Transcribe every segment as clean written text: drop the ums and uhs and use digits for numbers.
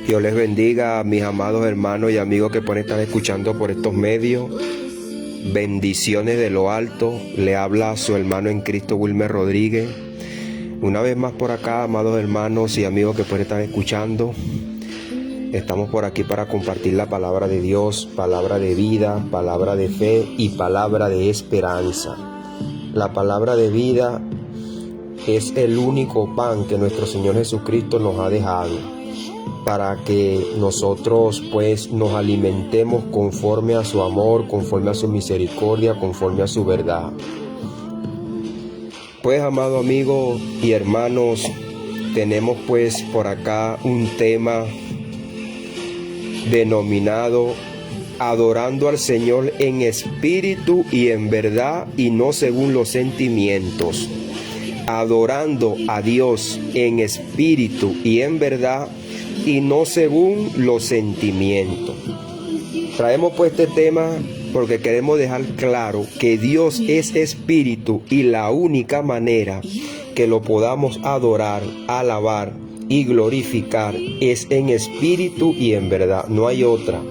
Dios les bendiga, mis amados hermanos y amigos que pueden estar escuchando por estos medios. Bendiciones de lo alto. Le habla su hermano en Cristo, Wilmer Rodríguez. Una vez más por acá, amados hermanos y amigos que pueden estar escuchando. Estamos por aquí para compartir la palabra de Dios, palabra de vida, palabra de fe y palabra de esperanza. La palabra de vida es el único pan que nuestro Señor Jesucristo nos ha dejado para que nosotros pues nos alimentemos conforme a su amor, conforme a su misericordia, conforme a su verdad. Pues, amados amigos y hermanos, tenemos pues por acá un tema denominado adorando al Señor en espíritu y en verdad y no según los sentimientos. Adorando a Dios en espíritu y en verdad y no según los sentimientos. Traemos pues este tema porque queremos dejar claro que Dios es espíritu y la única manera que lo podamos adorar, alabar y glorificar es en espíritu y en verdad, no hay otra.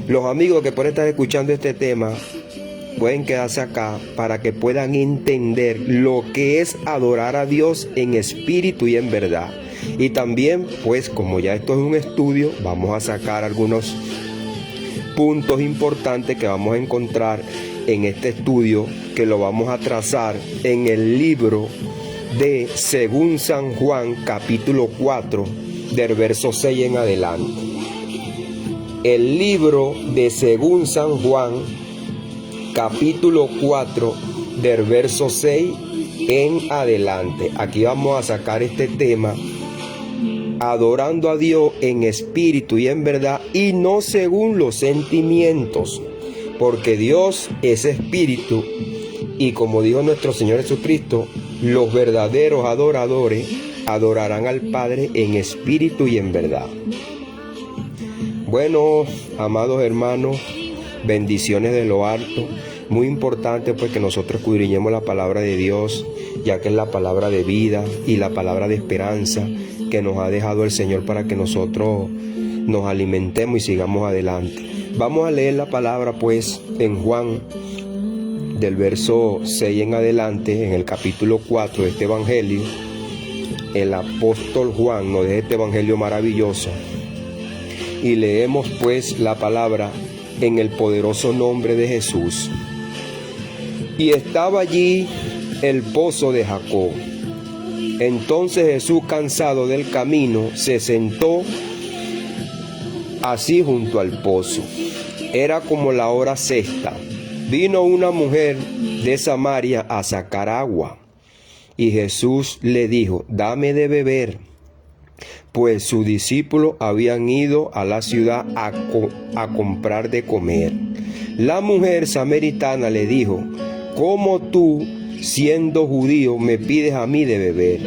Los amigos que pueden estar escuchando este tema pueden quedarse acá para que puedan entender lo que es adorar a Dios en espíritu y en verdad. Y también, pues, como ya esto es un estudio, vamos a sacar algunos puntos importantes que vamos a encontrar en este estudio, que lo vamos a trazar en el libro de Según San Juan, capítulo 4, del verso 6 en adelante. El libro de Según San Juan, capítulo 4, del verso 6 en adelante. Aquí vamos a sacar este tema, adorando a Dios en espíritu y en verdad y no según los sentimientos, porque Dios es espíritu y como dijo nuestro Señor Jesucristo, los verdaderos adoradores adorarán al Padre en espíritu y en verdad. Bueno, amados hermanos, bendiciones de lo alto. Muy importante pues que nosotros escudriñemos la palabra de Dios, ya que es la palabra de vida y la palabra de esperanza que nos ha dejado el Señor para que nosotros nos alimentemos y sigamos adelante. Vamos a leer la palabra pues en Juan, del verso 6 en adelante, en el capítulo 4 de este evangelio. El apóstol Juan nos deja este evangelio maravilloso y leemos pues la palabra en el poderoso nombre de Jesús. Y estaba allí el pozo de Jacob. Entonces Jesús, cansado del camino, se sentó así junto al pozo. Era como la hora sexta. Vino una mujer de Samaria a sacar agua. Y Jesús le dijo: dame de beber. Pues sus discípulos habían ido a la ciudad a comprar de comer. La mujer samaritana le dijo: ¿cómo tú, siendo judío, me pides a mí de beber,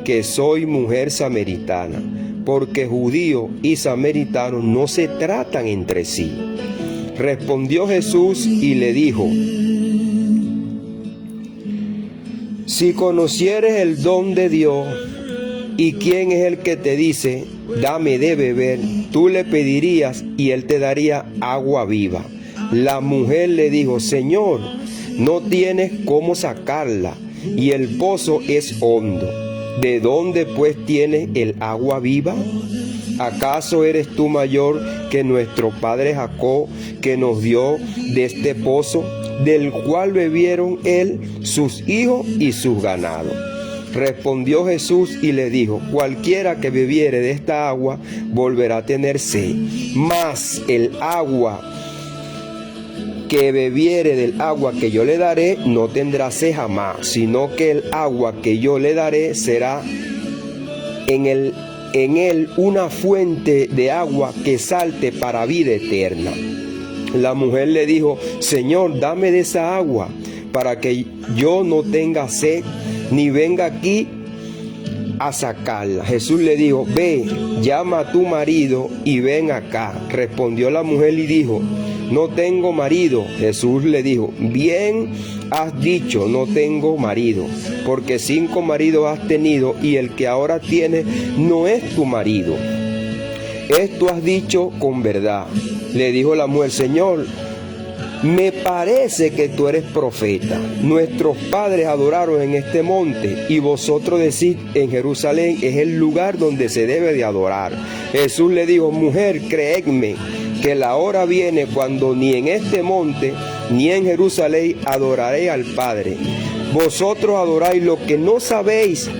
que soy mujer samaritana? Porque judío y samaritano no se tratan entre sí. Respondió Jesús y le dijo: si conocieres el don de Dios y quién es el que te dice, dame de beber, tú le pedirías y él te daría agua viva. La mujer le dijo: Señor, no tienes cómo sacarla y el pozo es hondo. ¿De dónde pues tienes el agua viva? ¿Acaso eres tú mayor que nuestro padre Jacob, que nos dio de este pozo, del cual bebieron él, sus hijos y sus ganados? Respondió Jesús y le dijo: cualquiera que bebiere de esta agua volverá a tener sed, mas el agua que bebiere del agua que yo le daré no tendrá sed jamás, sino que el agua que yo le daré será en él una fuente de agua que salte para vida eterna. La mujer le dijo: Señor, dame de esa agua para que yo no tenga sed ni venga aquí a sacarla. Jesús le dijo: ve, llama a tu marido y ven acá. Respondió la mujer y dijo: no tengo marido. Jesús le dijo, bien has dicho, no tengo marido, porque 5 maridos has tenido y el que ahora tienes no es tu marido. Esto has dicho con verdad. Le dijo la mujer, Señor, me parece que tú eres profeta. Nuestros padres adoraron en este monte y vosotros decís en Jerusalén es el lugar donde se debe de adorar. Jesús le dijo, mujer, creedme que la hora viene cuando ni en este monte ni en Jerusalén adoraré al Padre. Vosotros adoráis lo que no sabéis.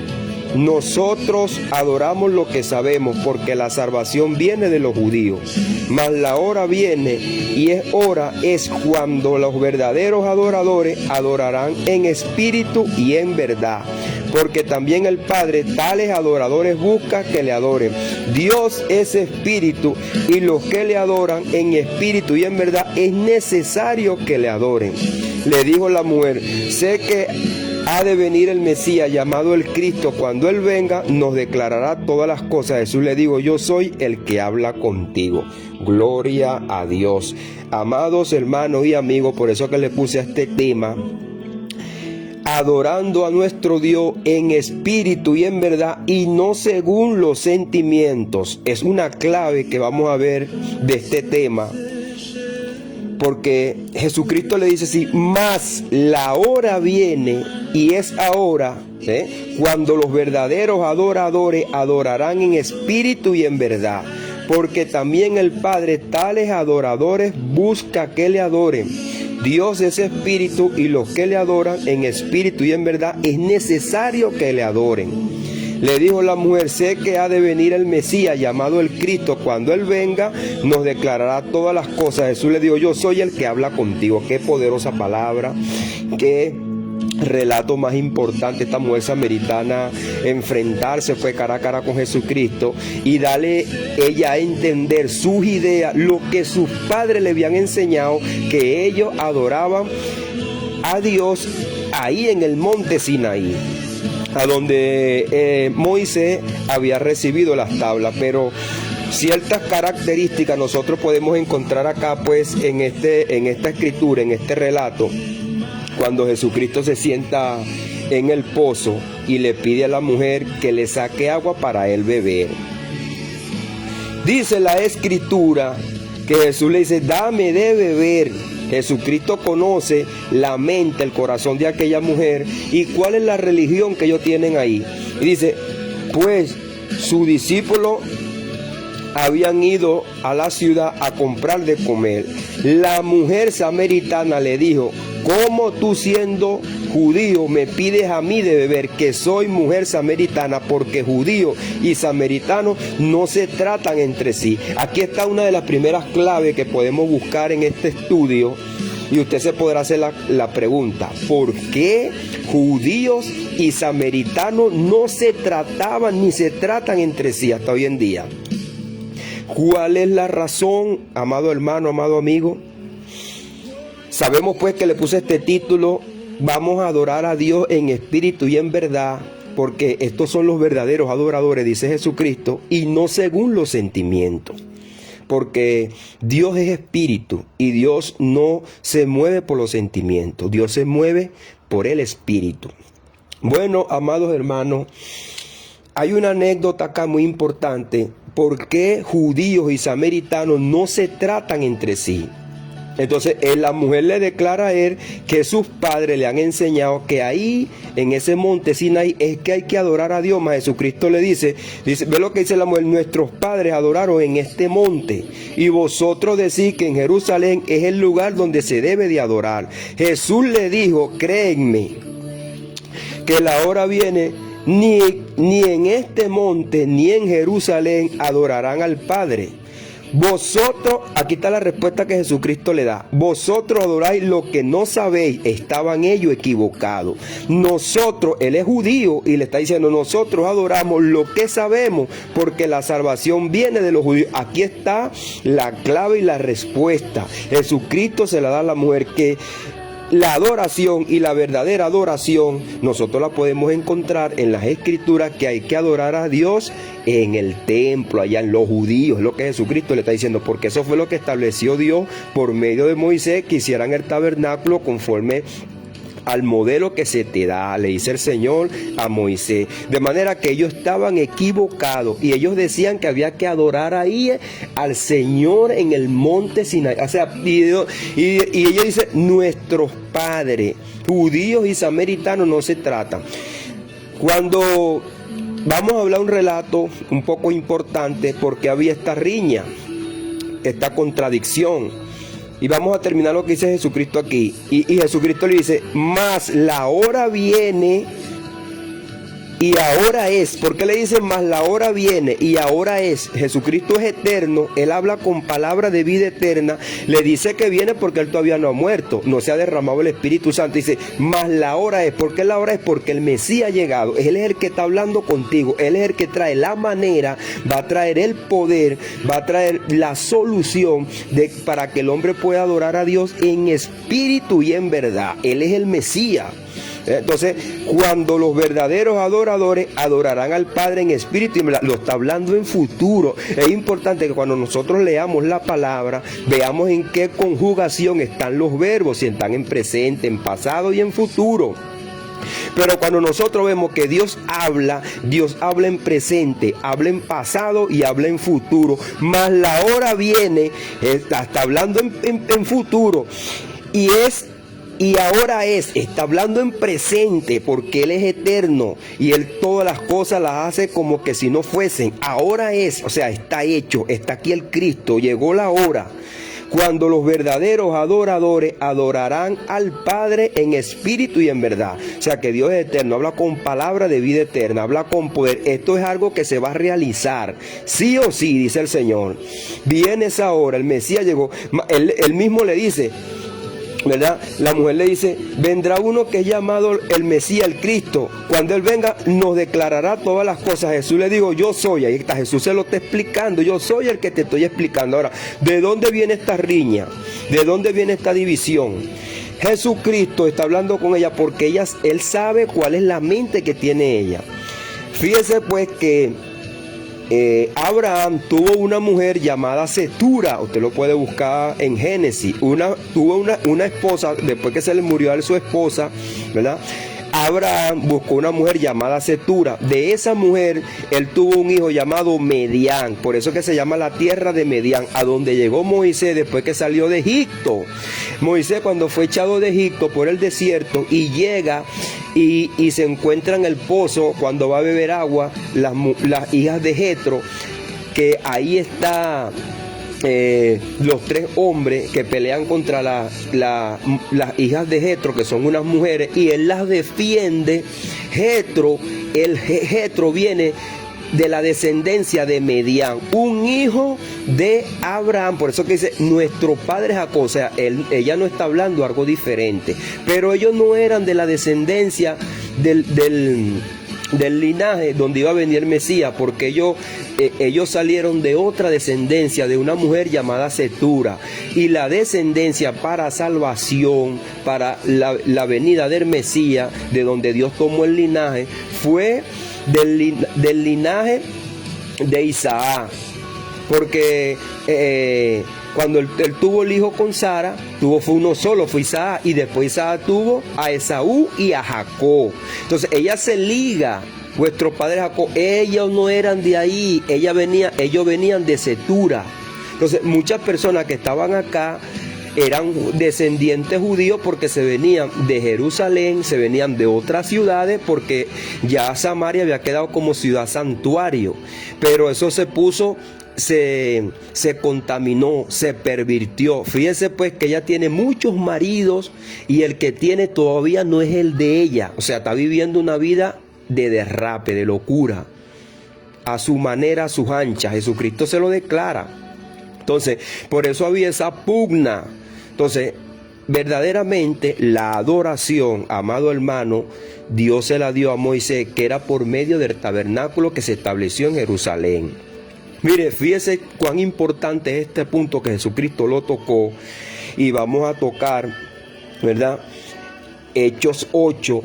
Nosotros adoramos lo que sabemos, porque la salvación viene de los judíos. Mas la hora viene y es cuando los verdaderos adoradores adorarán en espíritu y en verdad. Porque también el Padre tales adoradores busca que le adoren. Dios es espíritu y los que le adoran en espíritu y en verdad es necesario que le adoren. Le dijo la mujer, sé que ha de venir el Mesías llamado el Cristo. Cuando Él venga nos declarará todas las cosas. Jesús le dijo, yo soy el que habla contigo. Gloria a Dios. Amados hermanos y amigos, por eso que le puse a este tema, adorando a nuestro Dios en espíritu y en verdad y no según los sentimientos. Es una clave que vamos a ver de este tema. Porque Jesucristo le dice así, mas la hora viene y es ahora, cuando los verdaderos adoradores adorarán en espíritu y en verdad. Porque también el Padre tales adoradores busca que le adoren. Dios es espíritu y los que le adoran en espíritu y en verdad es necesario que le adoren. Le dijo la mujer, sé que ha de venir el Mesías llamado el Cristo. Cuando Él venga nos declarará todas las cosas. Jesús le dijo, yo soy el que habla contigo. Qué poderosa palabra, qué relato más importante. Esta mujer samaritana enfrentarse fue cara a cara con Jesucristo y darle ella a entender sus ideas, lo que sus padres le habían enseñado, que ellos adoraban a Dios ahí en el monte Sinaí, a donde Moisés había recibido las tablas. Pero ciertas características nosotros podemos encontrar acá, pues, en esta escritura, en este relato, cuando Jesucristo se sienta en el pozo y le pide a la mujer que le saque agua para él beber. Dice la escritura que Jesús le dice, dame de beber. Jesucristo conoce la mente, el corazón de aquella mujer y cuál es la religión que ellos tienen ahí. Y dice, pues sus discípulos habían ido a la ciudad a comprar de comer. La mujer samaritana le dijo, ¿cómo tú siendo judío me pides a mí de beber, que soy mujer samaritana? Porque judío y samaritano no se tratan entre sí. Aquí está una de las primeras claves que podemos buscar en este estudio y usted se podrá hacer la pregunta, ¿por qué judíos y samaritanos no se trataban ni se tratan entre sí hasta hoy en día? ¿Cuál es la razón, amado hermano, amado amigo? Sabemos pues que le puse este título, vamos a adorar a Dios en espíritu y en verdad, porque estos son los verdaderos adoradores, dice Jesucristo, y no según los sentimientos. Porque Dios es espíritu y Dios no se mueve por los sentimientos, Dios se mueve por el espíritu. Bueno, amados hermanos, hay una anécdota acá muy importante. ¿Por qué judíos y samaritanos no se tratan entre sí? Entonces la mujer le declara a él que sus padres le han enseñado que ahí en ese monte Sinaí es que hay que adorar a Dios. Mas Jesucristo le dice, ve lo que dice la mujer, nuestros padres adoraron en este monte y vosotros decís que en Jerusalén es el lugar donde se debe de adorar. Jesús le dijo, créenme que la hora viene, ni en este monte ni en Jerusalén adorarán al Padre. Vosotros, aquí está la respuesta que Jesucristo le da, vosotros adoráis lo que no sabéis. Estaban ellos equivocados. Nosotros, él es judío y le está diciendo, nosotros adoramos lo que sabemos, porque la salvación viene de los judíos. Aquí está la clave y la respuesta. Jesucristo se la da a la mujer, que la adoración y la verdadera adoración nosotros la podemos encontrar en las escrituras, que hay que adorar a Dios en el templo, allá en los judíos, es lo que Jesucristo le está diciendo, porque eso fue lo que estableció Dios por medio de Moisés, que hicieran el tabernáculo conforme al modelo que se te da, le dice el Señor a Moisés. De manera que ellos estaban equivocados y ellos decían que había que adorar ahí al Señor en el monte Sinaí. O sea, y ellos dicen, nuestros padres, judíos y samaritanos, no se tratan. Cuando vamos a hablar un relato un poco importante, porque había esta riña, esta contradicción. Y vamos a terminar lo que dice Jesucristo aquí. Y Jesucristo le dice, mas la hora viene y ahora es. ¿Por qué le dice mas la hora viene y ahora es? Jesucristo es eterno. Él habla con palabras de vida eterna. Le dice que viene porque él todavía no ha muerto. No se ha derramado el Espíritu Santo. Dice, mas la hora es. ¿Por qué la hora es? Porque el Mesías ha llegado. Él es el que está hablando contigo. Él es el que trae la manera, va a traer el poder, va a traer la solución para que el hombre pueda adorar a Dios en espíritu y en verdad. Él es el Mesías. Entonces, cuando los verdaderos adoradores adorarán al Padre en espíritu y en verdad, lo está hablando en futuro. Es importante que cuando nosotros leamos la palabra, veamos en qué conjugación están los verbos, si están en presente, en pasado y en futuro. Pero cuando nosotros vemos que Dios habla en presente, habla en pasado y habla en futuro. Mas la hora viene, está hablando en futuro. Y ahora está hablando en presente, porque Él es eterno y Él todas las cosas las hace como que si no fuesen. Ahora es, o sea, está hecho, está aquí el Cristo, llegó la hora. Cuando los verdaderos adoradores adorarán al Padre en espíritu y en verdad. O sea que Dios es eterno, habla con palabra de vida eterna, habla con poder. Esto es algo que se va a realizar, sí o sí, dice el Señor. Viene esa hora, el Mesías llegó. Él mismo le dice, ¿verdad? La mujer le dice, vendrá uno que es llamado el Mesías, el Cristo. Cuando Él venga, nos declarará todas las cosas. Jesús le dijo, yo soy. Ahí está, Jesús se lo está explicando. Yo soy el que te estoy explicando. Ahora, ¿de dónde viene esta riña? ¿De dónde viene esta división? Jesucristo está hablando con ella porque Él sabe cuál es la mente que tiene ella. Fíjese pues que Abraham tuvo una mujer llamada Cetura, usted lo puede buscar en Génesis, tuvo una esposa, después que se le murió a su esposa, ¿verdad? Abraham buscó una mujer llamada Cetura. De esa mujer, él tuvo un hijo llamado Medián. Por eso que se llama la tierra de Medián, a donde llegó Moisés después que salió de Egipto. Moisés, cuando fue echado de Egipto por el desierto y llega y se encuentra en el pozo cuando va a beber agua, las hijas de Jetro, que ahí está los tres hombres que pelean contra las hijas de Jetro, que son unas mujeres, y él las defiende. Jetro viene de la descendencia de Medián, un hijo de Abraham. Por eso que dice nuestro padre Jacob. O sea, ella no está hablando algo diferente, pero ellos no eran de la descendencia del linaje donde iba a venir el Mesías, porque ellos salieron de otra descendencia, de una mujer llamada Cetura, y la descendencia para salvación, para la venida del Mesías, de donde Dios tomó el linaje, fue del linaje de Isaac, porque cuando él tuvo el hijo con Sara, fue uno solo, fue Isaac, y después Isaac tuvo a Esaú y a Jacob. Entonces ella se liga, vuestros padres Jacob, ellos no eran de ahí, ellos venían de Cetura. Entonces muchas personas que estaban acá eran descendientes judíos porque se venían de Jerusalén, se venían de otras ciudades, porque ya Samaria había quedado como ciudad santuario, pero eso se contaminó, se pervirtió. Fíjense pues que ella tiene muchos maridos y el que tiene todavía no es el de ella. O sea, está viviendo una vida de derrape, de locura, a su manera, a sus anchas. Jesucristo se lo declara. Entonces, por eso había esa pugna. Entonces, verdaderamente la adoración, amado hermano, Dios se la dio a Moisés, que era por medio del tabernáculo que se estableció en Jerusalén. Mire, fíjese cuán importante es este punto que Jesucristo lo tocó, y vamos a tocar, ¿verdad? Hechos 8,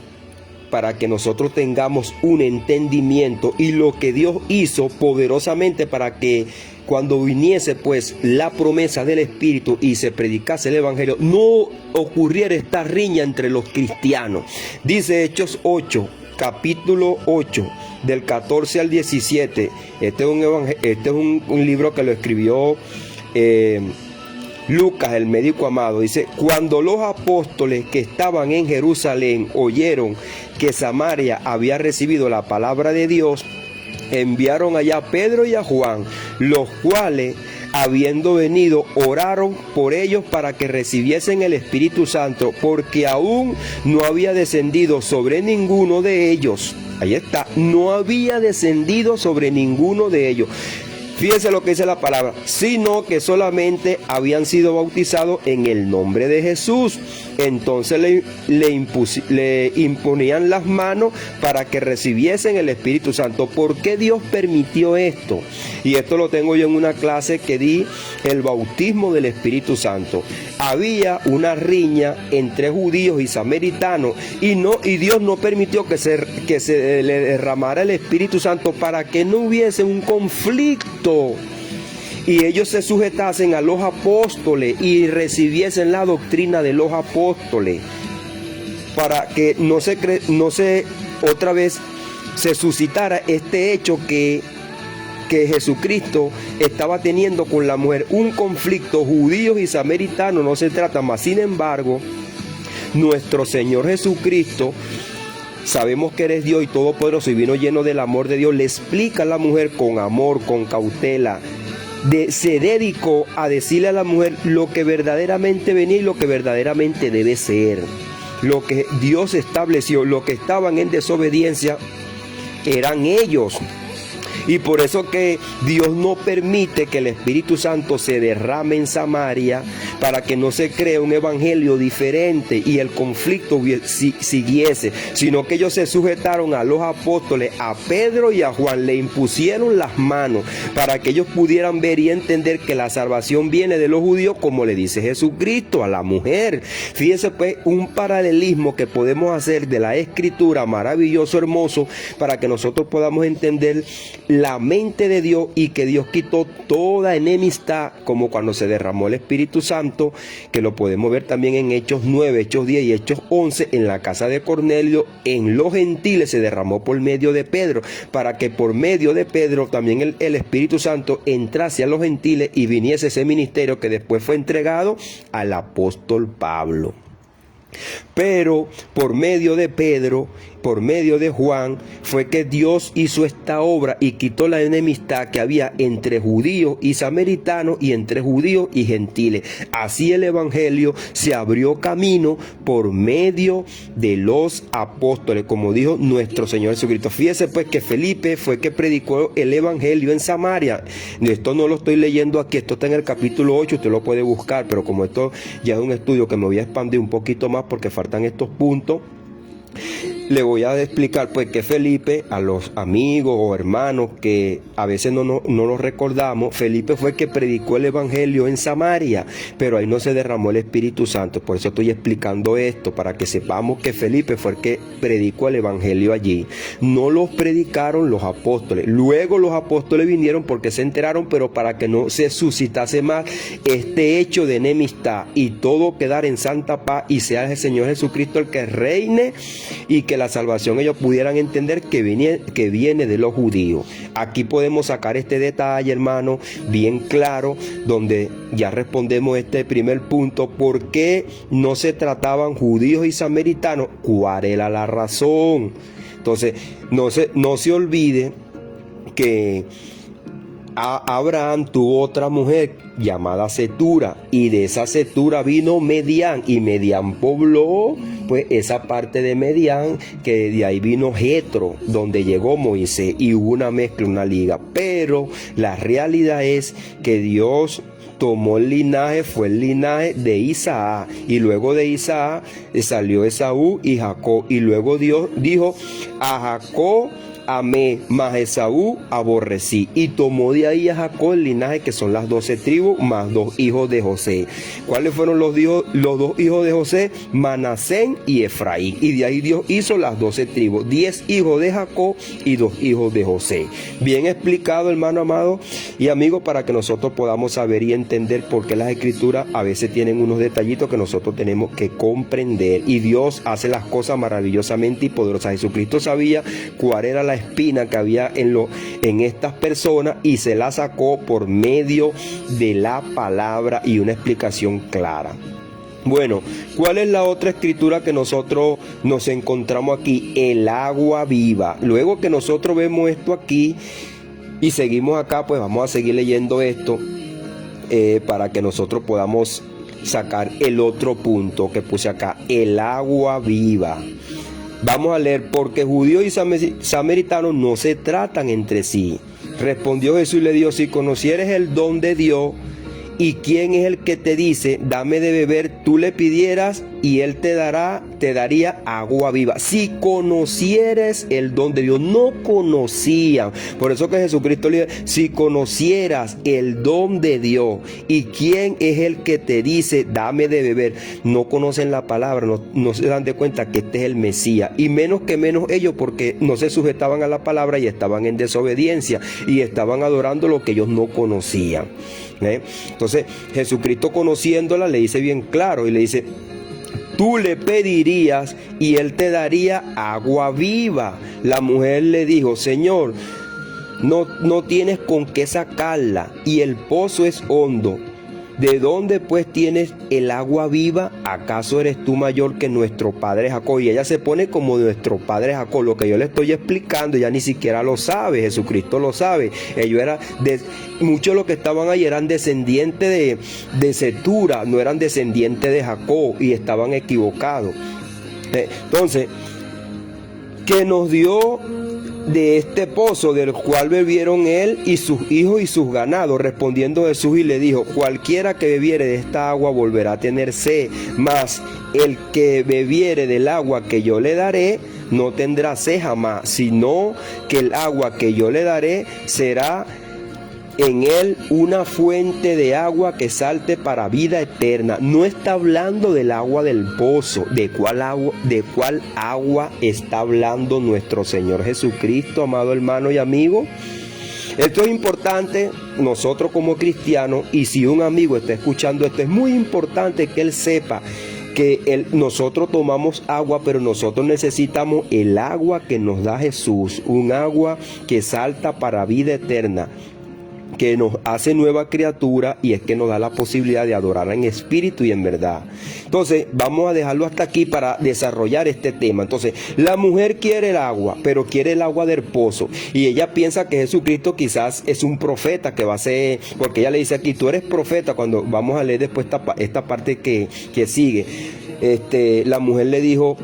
para que nosotros tengamos un entendimiento y lo que Dios hizo poderosamente para que cuando viniese pues la promesa del Espíritu y se predicase el Evangelio, no ocurriera esta riña entre los cristianos. Dice Hechos 8, capítulo 8, del 14 al 17. Este es un libro que lo escribió Lucas, el médico amado. Dice: cuando los apóstoles que estaban en Jerusalén oyeron que Samaria había recibido la palabra de Dios, enviaron allá a Pedro y a Juan, los cuales, habiendo venido, oraron por ellos para que recibiesen el Espíritu Santo, porque aún no había descendido sobre ninguno de ellos. Ahí está, no había descendido sobre ninguno de ellos. Fíjense lo que dice la palabra, sino que solamente habían sido bautizados en el nombre de Jesús. Entonces le imponían las manos para que recibiesen el Espíritu Santo. ¿Por qué Dios permitió esto? Y esto lo tengo yo en una clase que di, el bautismo del Espíritu Santo. Había una riña entre judíos y samaritanos y Dios no permitió que se le derramara el Espíritu Santo para que no hubiese un conflicto y ellos se sujetasen a los apóstoles y recibiesen la doctrina de los apóstoles, para que otra vez se suscitara este hecho que Jesucristo estaba teniendo con la mujer, un conflicto. Judíos y samaritanos no se trata más. Sin embargo, nuestro Señor Jesucristo, sabemos que eres Dios y todopoderoso y vino lleno del amor de Dios, le explica a la mujer con amor, con cautela. Se dedicó a decirle a la mujer lo que verdaderamente venía y lo que verdaderamente debe ser. Lo que Dios estableció, lo que estaban en desobediencia eran ellos. Y por eso que Dios no permite que el Espíritu Santo se derrame en Samaria, para que no se cree un evangelio diferente y el conflicto siguiese, sino que ellos se sujetaron a los apóstoles, a Pedro y a Juan, le impusieron las manos para que ellos pudieran ver y entender que la salvación viene de los judíos, como le dice Jesucristo a la mujer. Fíjese pues, un paralelismo que podemos hacer de la Escritura, maravilloso, hermoso, para que nosotros podamos entender la mente de Dios y que Dios quitó toda enemistad, como cuando se derramó el Espíritu Santo, que lo podemos ver también en Hechos 9, Hechos 10 y Hechos 11, en la casa de Cornelio. En los gentiles se derramó por medio de Pedro, para que por medio de Pedro también el Espíritu Santo entrase a los gentiles y viniese ese ministerio que después fue entregado al apóstol Pablo. Pero por medio de Pedro, por medio de Juan, fue que Dios hizo esta obra y quitó la enemistad que había entre judíos y samaritanos y entre judíos y gentiles. Así el evangelio se abrió camino por medio de los apóstoles, como dijo nuestro Señor Jesucristo. Fíjese pues que Felipe fue que predicó el evangelio en Samaria. Esto no lo estoy leyendo aquí, esto está en el capítulo 8, usted lo puede buscar, pero como esto ya es un estudio que me voy a expandir un poquito más porque faltan estos puntos, le voy a explicar pues que Felipe, a los amigos o hermanos que a veces no los recordamos, Felipe fue el que predicó el evangelio en Samaria, pero ahí no se derramó el Espíritu Santo. Por eso estoy explicando esto, para que sepamos que Felipe fue el que predicó el evangelio allí. No los predicaron los apóstoles. Luego los apóstoles vinieron porque se enteraron, pero para que no se suscitase más este hecho de enemistad y todo quedar en santa paz, y sea el Señor Jesucristo el que reine, y que la salvación ellos pudieran entender que viene de los judíos. Aquí podemos sacar este detalle, hermano, bien claro, donde ya respondemos este primer punto: ¿por qué no se trataban judíos y samaritanos? ¿Cuál era la razón? Entonces, no se olvide que Abraham tuvo otra mujer llamada Cetura, y de esa Cetura vino Medián, y Medián pobló pues esa parte de Medián, que de ahí vino Jetro, donde llegó Moisés, y hubo una mezcla, una liga. Pero la realidad es que Dios tomó el linaje, fue el linaje de Isaac, y luego de Isaac salió Esaú y Jacob, y luego Dios dijo: a Jacob amé, mas Esaú aborrecí. Y tomó de ahí a Jacob el linaje, que son las 12 tribus, más 2 hijos de José. ¿Cuáles fueron los 2 hijos de José? Manasés y Efraín. Y de ahí Dios hizo las 12 tribus, 10 hijos de Jacob y 2 hijos de José. Bien explicado, hermano amado y amigo, para que nosotros podamos saber y entender por qué las escrituras a veces tienen unos detallitos que nosotros tenemos que comprender. Y Dios hace las cosas maravillosamente y poderosas. Jesucristo sabía cuál era la espina que había en estas personas y se la sacó por medio de la palabra y una explicación clara. Bueno, ¿cuál es la otra escritura que nosotros nos encontramos aquí? El agua viva. Luego que nosotros vemos esto aquí y seguimos acá, pues vamos a seguir leyendo esto para que nosotros podamos sacar el otro punto que puse acá, el agua viva. Vamos a leer: porque judíos y samaritanos no se tratan entre sí. Respondió Jesús y le dijo: si conocieres el don de Dios y quién es el que te dice, dame de beber, tú le pidieras y él te daría agua viva. Si conocieres el don de Dios, no conocían. Por eso que Jesucristo le dice: si conocieras el don de Dios y quién es el que te dice, dame de beber. No conocen la palabra, no se dan de cuenta que este es el Mesías. Y menos ellos, porque no se sujetaban a la palabra y estaban en desobediencia y estaban adorando lo que ellos no conocían. Entonces Jesucristo, conociéndola, le dice bien claro y le dice: tú le pedirías y él te daría agua viva. La mujer le dijo: Señor, no tienes con qué sacarla y el pozo es hondo. ¿De dónde pues tienes el agua viva? ¿Acaso eres tú mayor que nuestro padre Jacob? Y ella se pone como nuestro padre Jacob. Lo que yo le estoy explicando, ella ni siquiera lo sabe. Jesucristo lo sabe. Muchos de los que estaban ahí eran descendientes de Cetura, no eran descendientes de Jacob, y estaban equivocados. Entonces, que nos dio de este pozo, del cual bebieron él y sus hijos y sus ganados. Respondiendo Jesús y le dijo: cualquiera que bebiere de esta agua volverá a tener sed, mas el que bebiere del agua que yo le daré no tendrá sed jamás, sino que el agua que yo le daré será en él una fuente de agua que salte para vida eterna. No está hablando del agua del pozo. ¿De cuál agua está hablando nuestro Señor Jesucristo, amado hermano y amigo? Esto es importante, nosotros como cristianos, y si un amigo está escuchando esto, es muy importante que él sepa que nosotros tomamos agua, pero nosotros necesitamos el agua que nos da Jesús, un agua que salta para vida eterna, que nos hace nueva criatura, y es que nos da la posibilidad de adorar en espíritu y en verdad. Entonces vamos a dejarlo hasta aquí para desarrollar este tema. Entonces, la mujer quiere el agua, pero quiere el agua del pozo, y ella piensa que Jesucristo quizás es un profeta que va a ser, porque ella le dice aquí: tú eres profeta. Cuando vamos a leer después esta parte que sigue, la mujer le dijo: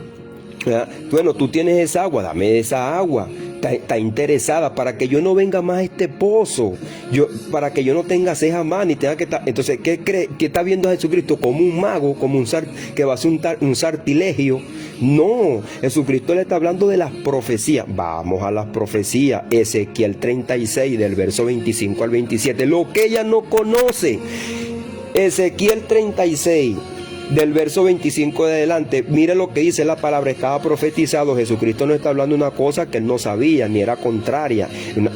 bueno, tú tienes esa agua, dame esa agua. Está interesada para que yo no venga más a este pozo, para que yo no tenga ceja más ni tenga que estar. Entonces, ¿qué cree? ¿Qué está viendo a Jesucristo? Como un mago, como que va a hacer un sartilegio. No, Jesucristo le está hablando de las profecías. Vamos a las profecías. Ezequiel 36, del verso 25 al 27, lo que ella no conoce. Ezequiel 36, del verso 25 de adelante, mire lo que dice la palabra. Estaba profetizado. Jesucristo no está hablando de una cosa que él no sabía, ni era contraria.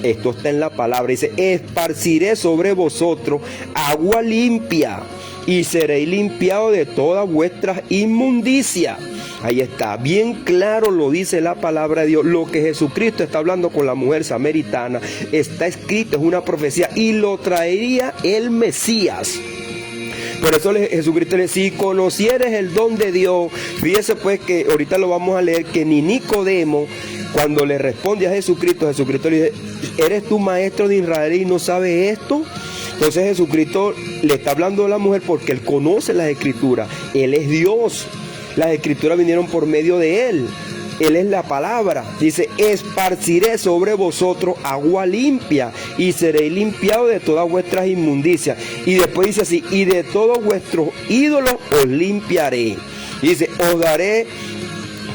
Esto está en la palabra. Dice: esparciré sobre vosotros agua limpia, y seréis limpiados de todas vuestras inmundicias. Ahí está, bien claro lo dice la palabra de Dios. Lo que Jesucristo está hablando con la mujer samaritana está escrito, es una profecía, y lo traería el Mesías. Por eso Jesucristo le dice: si conocieres el don de Dios. Fíjese pues que ahorita lo vamos a leer, que ni Nicodemo, cuando le responde a Jesucristo le dice: ¿eres tú maestro de Israel y no sabes esto? Entonces Jesucristo le está hablando a la mujer porque él conoce las escrituras. Él es Dios. Las escrituras vinieron por medio de él. Él es la palabra. Dice: esparciré sobre vosotros agua limpia, y seréis limpiados de todas vuestras inmundicias. Y después dice así: y de todos vuestros ídolos os limpiaré. Y dice: os daré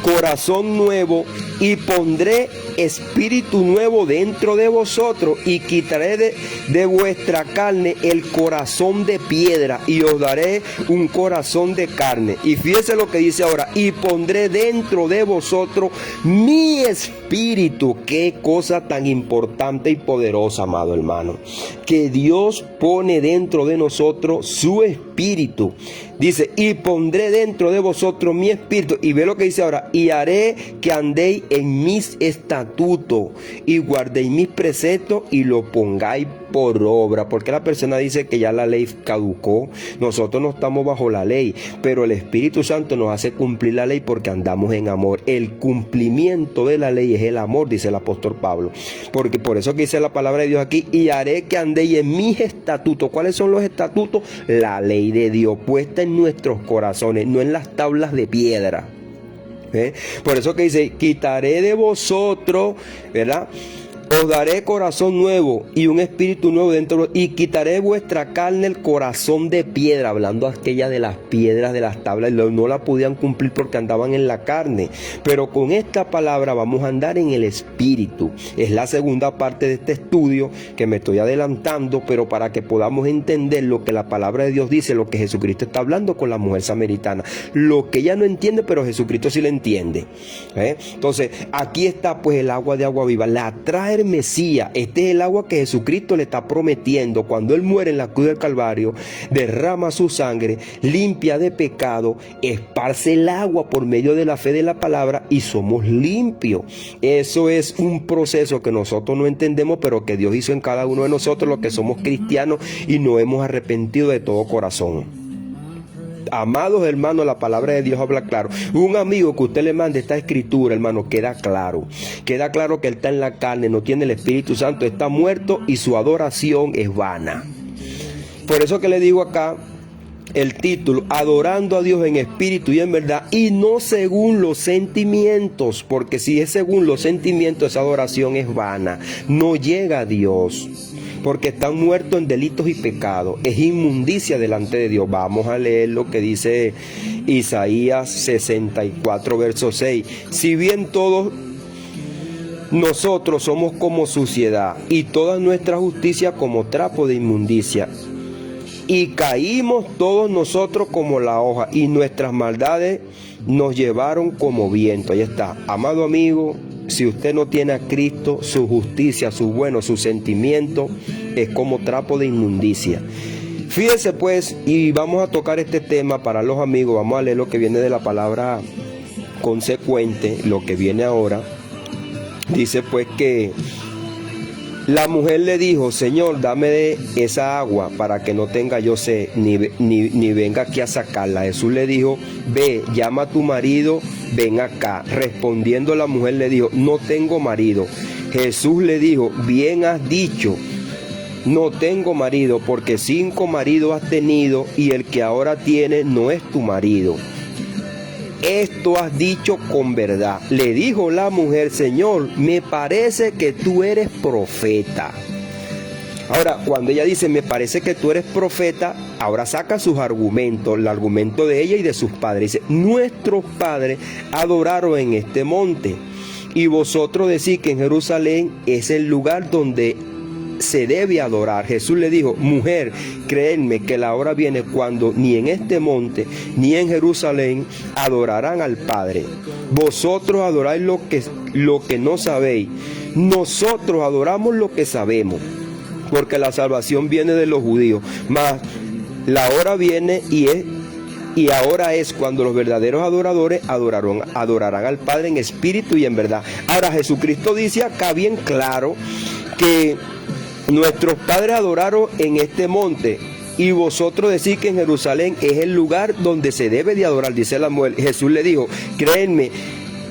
corazón nuevo, y pondré espíritu nuevo dentro de vosotros y quitaré de vuestra carne el corazón de piedra y os daré un corazón de carne. Y fíjese lo que dice ahora, y pondré dentro de vosotros mi espíritu. Qué cosa tan importante y poderosa, amado hermano, que Dios pone dentro de nosotros su espíritu. Dice, y pondré dentro de vosotros mi espíritu. Y ve lo que dice ahora, y haré que andéis en mis estatutos y guardéis mis preceptos y lo pongáis por obra. Porque la persona dice que ya la ley caducó. Nosotros no estamos bajo la ley, pero el Espíritu Santo nos hace cumplir la ley porque andamos en amor. El cumplimiento de la ley es el amor, dice el apóstol Pablo. Porque por eso que dice la palabra de Dios aquí, y haré que andéis en mis estatutos. ¿Cuáles son los estatutos? La ley de Dios puesta en nuestros corazones, no en las tablas de piedra. Por eso que dice, quitaré de vosotros, ¿verdad? Os daré corazón nuevo y un espíritu nuevo dentro, y quitaré vuestra carne el corazón de piedra, hablando aquella de las piedras de las tablas, no la podían cumplir porque andaban en la carne, pero con esta palabra vamos a andar en el espíritu. Es la segunda parte de este estudio que me estoy adelantando, pero para que podamos entender lo que la palabra de Dios dice, lo que Jesucristo está hablando con la mujer samaritana, lo que ella no entiende, pero Jesucristo sí lo entiende. Entonces, aquí está pues el agua de agua viva, la trae el Mesías. Este es el agua que Jesucristo le está prometiendo. Cuando Él muere en la cruz del Calvario, derrama su sangre, limpia de pecado, esparce el agua por medio de la fe de la palabra y somos limpios. Eso es un proceso que nosotros no entendemos, pero que Dios hizo en cada uno de nosotros, los que somos cristianos y nos hemos arrepentido de todo corazón. Amados hermanos, la palabra de Dios habla claro. Un amigo que usted le mande esta escritura, hermano, queda claro que él está en la carne, no tiene el Espíritu Santo, está muerto y su adoración es vana. Por eso que le digo acá el título, adorando a Dios en espíritu y en verdad, y no según los sentimientos, porque si es según los sentimientos, esa adoración es vana, no llega a Dios, porque están muertos en delitos y pecados, es inmundicia delante de Dios. Vamos a leer lo que dice Isaías 64, verso 6. Si bien todos nosotros somos como suciedad, y toda nuestra justicia como trapo de inmundicia, y caímos todos nosotros como la hoja, y nuestras maldades nos llevaron como viento. Ahí está, amado amigo. Si usted no tiene a Cristo, su justicia, su bueno, su sentimiento es como trapo de inmundicia. Fíjense pues, y vamos a tocar este tema para los amigos. Vamos a leer lo que viene de la palabra consecuente, lo que viene ahora. Dice pues que la mujer le dijo, Señor, dame de esa agua para que no tenga yo sed, ni venga aquí a sacarla. Jesús le dijo, ve, llama a tu marido, ven acá. Respondiendo la mujer le dijo, no tengo marido. Jesús le dijo, bien has dicho, no tengo marido, porque 5 maridos has tenido y el que ahora tienes no es tu marido. Esto has dicho con verdad. Le dijo la mujer, Señor, me parece que tú eres profeta. Ahora, cuando ella dice, me parece que tú eres profeta, ahora saca sus argumentos, el argumento de ella y de sus padres. Dice, nuestros padres adoraron en este monte, y vosotros decís que en Jerusalén es el lugar donde se debe adorar. Jesús le dijo, mujer, créenme que la hora viene cuando ni en este monte ni en Jerusalén adorarán al Padre. Vosotros adoráis lo que no sabéis, nosotros adoramos lo que sabemos, porque la salvación viene de los judíos. Mas la hora viene y ahora es cuando los verdaderos adoradores adorarán al Padre en espíritu y en verdad. Ahora Jesucristo dice acá bien claro que nuestros padres adoraron en este monte, y vosotros decís que en Jerusalén es el lugar donde se debe de adorar. Dice la mujer, Jesús le dijo, créenme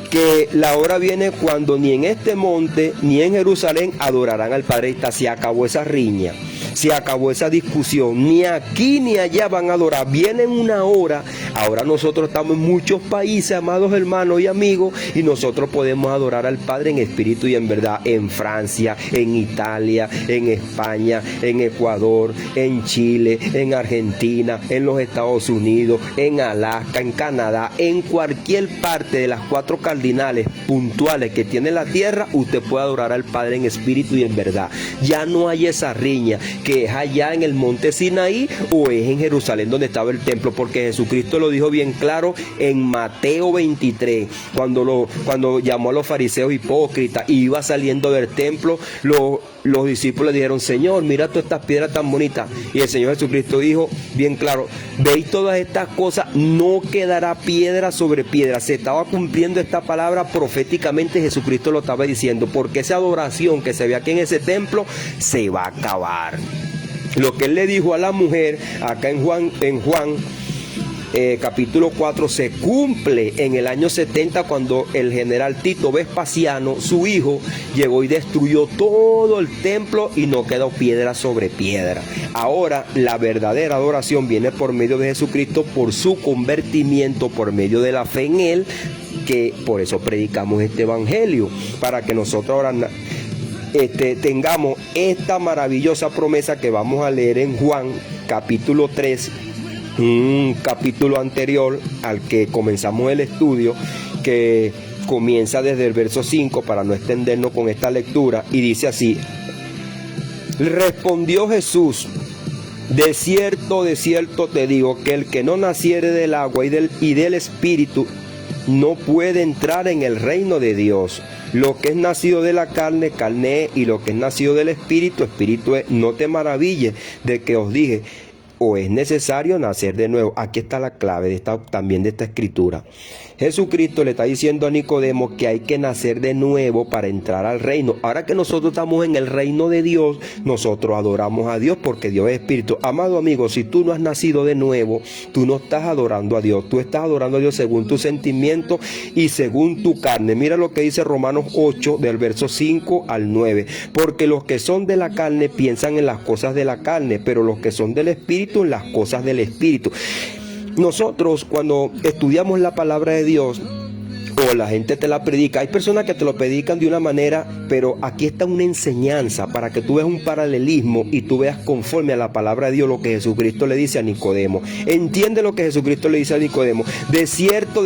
que la hora viene cuando ni en este monte ni en Jerusalén adorarán al Padre. Se acabó esa riña, se acabó esa discusión, ni aquí ni allá van a adorar. Viene una hora Ahora nosotros estamos en muchos países, amados hermanos y amigos, y nosotros podemos adorar al Padre en espíritu y en verdad, en Francia, en Italia, en España, en Ecuador, en Chile, en Argentina, en los Estados Unidos, en Alaska, en Canadá, en cualquier parte de las 4 cardinales puntuales que tiene la tierra, usted puede adorar al Padre en espíritu y en verdad. Ya no hay esa riña que es allá en el monte Sinaí o es en Jerusalén donde estaba el templo, porque Jesucristo lo dijo bien claro en Mateo 23, cuando llamó a los fariseos hipócritas y iba saliendo del templo, los discípulos le dijeron: Señor, mira todas estas piedras tan bonitas. Y el Señor Jesucristo dijo bien claro: veis todas estas cosas, no quedará piedra sobre piedra. Se estaba cumpliendo esta palabra proféticamente, Jesucristo lo estaba diciendo, porque esa adoración que se ve aquí en ese templo se va a acabar. Lo que él le dijo a la mujer acá en Juan capítulo 4 se cumple en el año 70, cuando el general Tito Vespasiano, su hijo, llegó y destruyó todo el templo y no quedó piedra sobre piedra. Ahora la verdadera adoración viene por medio de Jesucristo, por su convertimiento, por medio de la fe en él, que por eso predicamos este evangelio, para que nosotros ahora tengamos esta maravillosa promesa que vamos a leer en Juan capítulo 3, un capítulo anterior al que comenzamos el estudio, que comienza desde el verso 5 para no extendernos con esta lectura, y dice así: respondió Jesús: de cierto te digo, que el que no naciere del agua y del espíritu no puede entrar en el reino de Dios. Lo que es nacido de la carne, carne es, y lo que es nacido del espíritu, espíritu es. No te maravilles de que os dije, o es necesario nacer de nuevo. Aquí está la clave también de esta escritura. Jesucristo le está diciendo a Nicodemo que hay que nacer de nuevo para entrar al reino. Ahora que nosotros estamos en el reino de Dios, nosotros adoramos a Dios porque Dios es espíritu. Amado amigo, si tú no has nacido de nuevo, tú no estás adorando a Dios. Tú estás adorando a Dios según tu sentimiento y según tu carne. Mira lo que dice Romanos 8, del verso 5 al 9. Porque los que son de la carne piensan en las cosas de la carne, pero los que son del espíritu en las cosas del espíritu. Nosotros, cuando estudiamos la palabra de Dios, o la gente te la predica, hay personas que te lo predican de una manera, pero aquí está una enseñanza para que tú veas un paralelismo y tú veas conforme a la palabra de Dios lo que Jesucristo le dice a Nicodemo. Entiende lo que Jesucristo le dice a Nicodemo: de cierto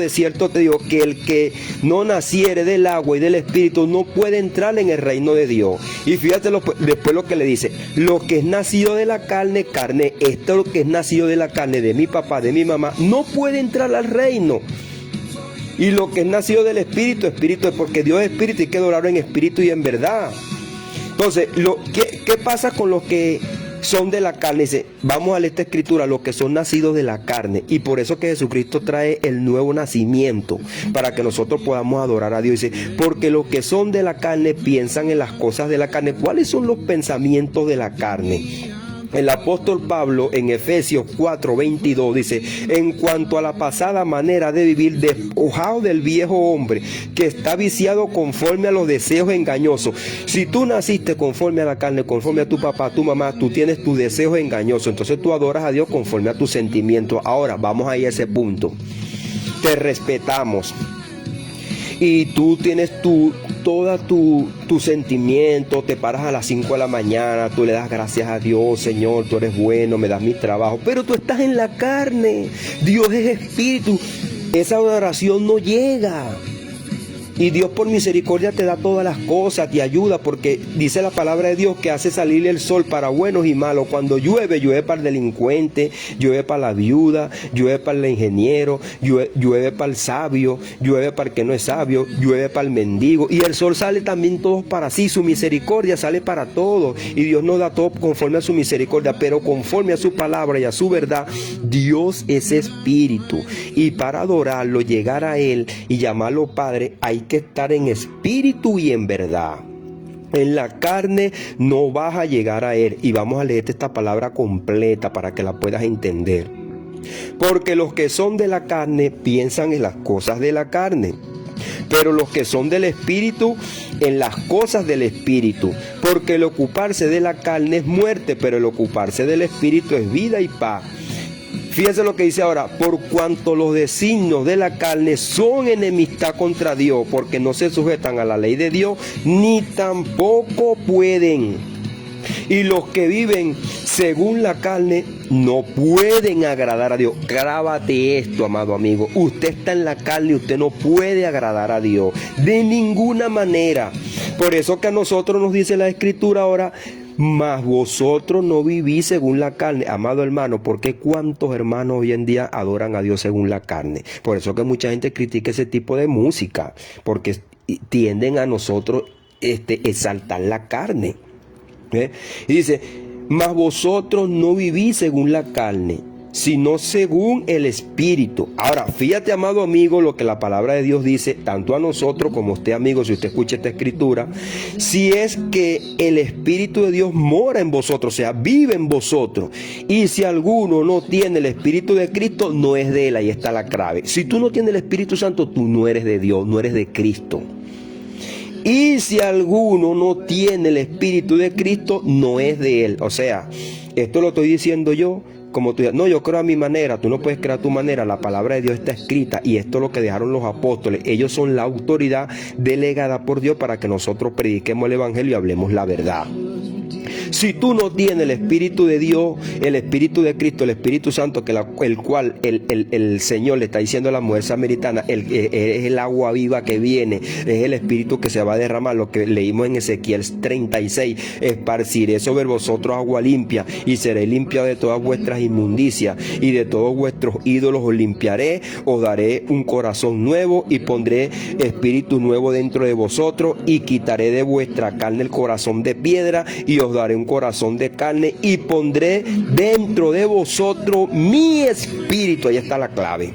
te digo, que el que no naciere del agua y del espíritu no puede entrar en el reino de Dios. Y fíjate después lo que le dice: lo que es nacido de la carne, carne, esto lo que es nacido de la carne, de mi papá, de mi mamá, no puede entrar al reino. Y lo que es nacido del espíritu, espíritu es, porque Dios es espíritu y hay que adorarlo en espíritu y en verdad. Entonces, ¿qué pasa con los que son de la carne? Dice, vamos a leer esta escritura: los que son nacidos de la carne. Y por eso que Jesucristo trae el nuevo nacimiento, para que nosotros podamos adorar a Dios. Dice, porque los que son de la carne piensan en las cosas de la carne. ¿Cuáles son los pensamientos de la carne? El apóstol Pablo en Efesios 4:22 dice: en cuanto a la pasada manera de vivir, despojado del viejo hombre que está viciado conforme a los deseos engañosos. Si tú naciste conforme a la carne, conforme a tu papá, a tu mamá, tú tienes tus deseos engañosos, entonces tú adoras a Dios conforme a tus sentimientos. Ahora vamos ahí a ese punto. Te respetamos y tú tienes todo tu sentimiento, te paras a las 5 de la mañana, tú le das gracias a Dios: Señor, tú eres bueno, me das mi trabajo, pero tú estás en la carne, Dios es espíritu, esa adoración no llega. Y Dios por misericordia te da todas las cosas, te ayuda, porque dice la palabra de Dios que hace salir el sol para buenos y malos. Cuando llueve, llueve para el delincuente, llueve para la viuda, llueve para el ingeniero, llueve para el sabio, llueve para el que no es sabio, llueve para el mendigo. Y el sol sale también todos para sí, su misericordia sale para todos. Y Dios nos da todo conforme a su misericordia, pero conforme a su palabra y a su verdad. Dios es espíritu, y para adorarlo, llegar a Él y llamarlo Padre, hay que estar en espíritu y en verdad. En la carne no vas a llegar a Él. Y vamos a leerte esta palabra completa para que la puedas entender. Porque los que son de la carne piensan en las cosas de la carne, pero los que son del espíritu en las cosas del espíritu. Porque el ocuparse de la carne es muerte, pero el ocuparse del espíritu es vida y paz. Fíjense lo que dice ahora: por cuanto los designios de la carne son enemistad contra Dios, porque no se sujetan a la ley de Dios, ni tampoco pueden. Y los que viven según la carne no pueden agradar a Dios. Grábate esto, amado amigo. Usted está en la carne y usted no puede agradar a Dios de ninguna manera. Por eso que a nosotros nos dice la Escritura ahora: mas vosotros no vivís según la carne. Amado hermano, ¿por qué cuántos hermanos hoy en día adoran a Dios según la carne? Por eso que mucha gente critica ese tipo de música, porque tienden a nosotros exaltar la carne. Y dice: mas vosotros no vivís según la carne, sino según el Espíritu. Ahora, fíjate, amado amigo, lo que la palabra de Dios dice, tanto a nosotros como a usted, amigo, si usted escucha esta escritura: si es que el Espíritu de Dios mora en vosotros, o sea, vive en vosotros. Y si alguno no tiene el Espíritu de Cristo, no es de él. Ahí está la clave. Si tú no tienes el Espíritu Santo, tú no eres de Dios, no eres de Cristo. Y si alguno no tiene el Espíritu de Cristo, no es de él. O sea, esto lo estoy diciendo yo, como tú dices: no, yo creo a mi manera. Tú no puedes crear a tu manera. La palabra de Dios está escrita, y esto es lo que dejaron los apóstoles. Ellos son la autoridad delegada por Dios para que nosotros prediquemos el Evangelio y hablemos la verdad. Si tú no tienes el Espíritu de Dios, el Espíritu de Cristo, el Espíritu Santo, el cual el Señor le está diciendo a la mujer samaritana, es el agua viva que viene, es el Espíritu que se va a derramar, lo que leímos en Ezequiel 36: esparciré sobre vosotros agua limpia, y seré limpia de todas vuestras inmundicias, y de todos vuestros ídolos os limpiaré, os daré un corazón nuevo, y pondré espíritu nuevo dentro de vosotros, y quitaré de vuestra carne el corazón de piedra, y os daré un corazón de carne, y pondré dentro de vosotros mi espíritu. Ahí está la clave.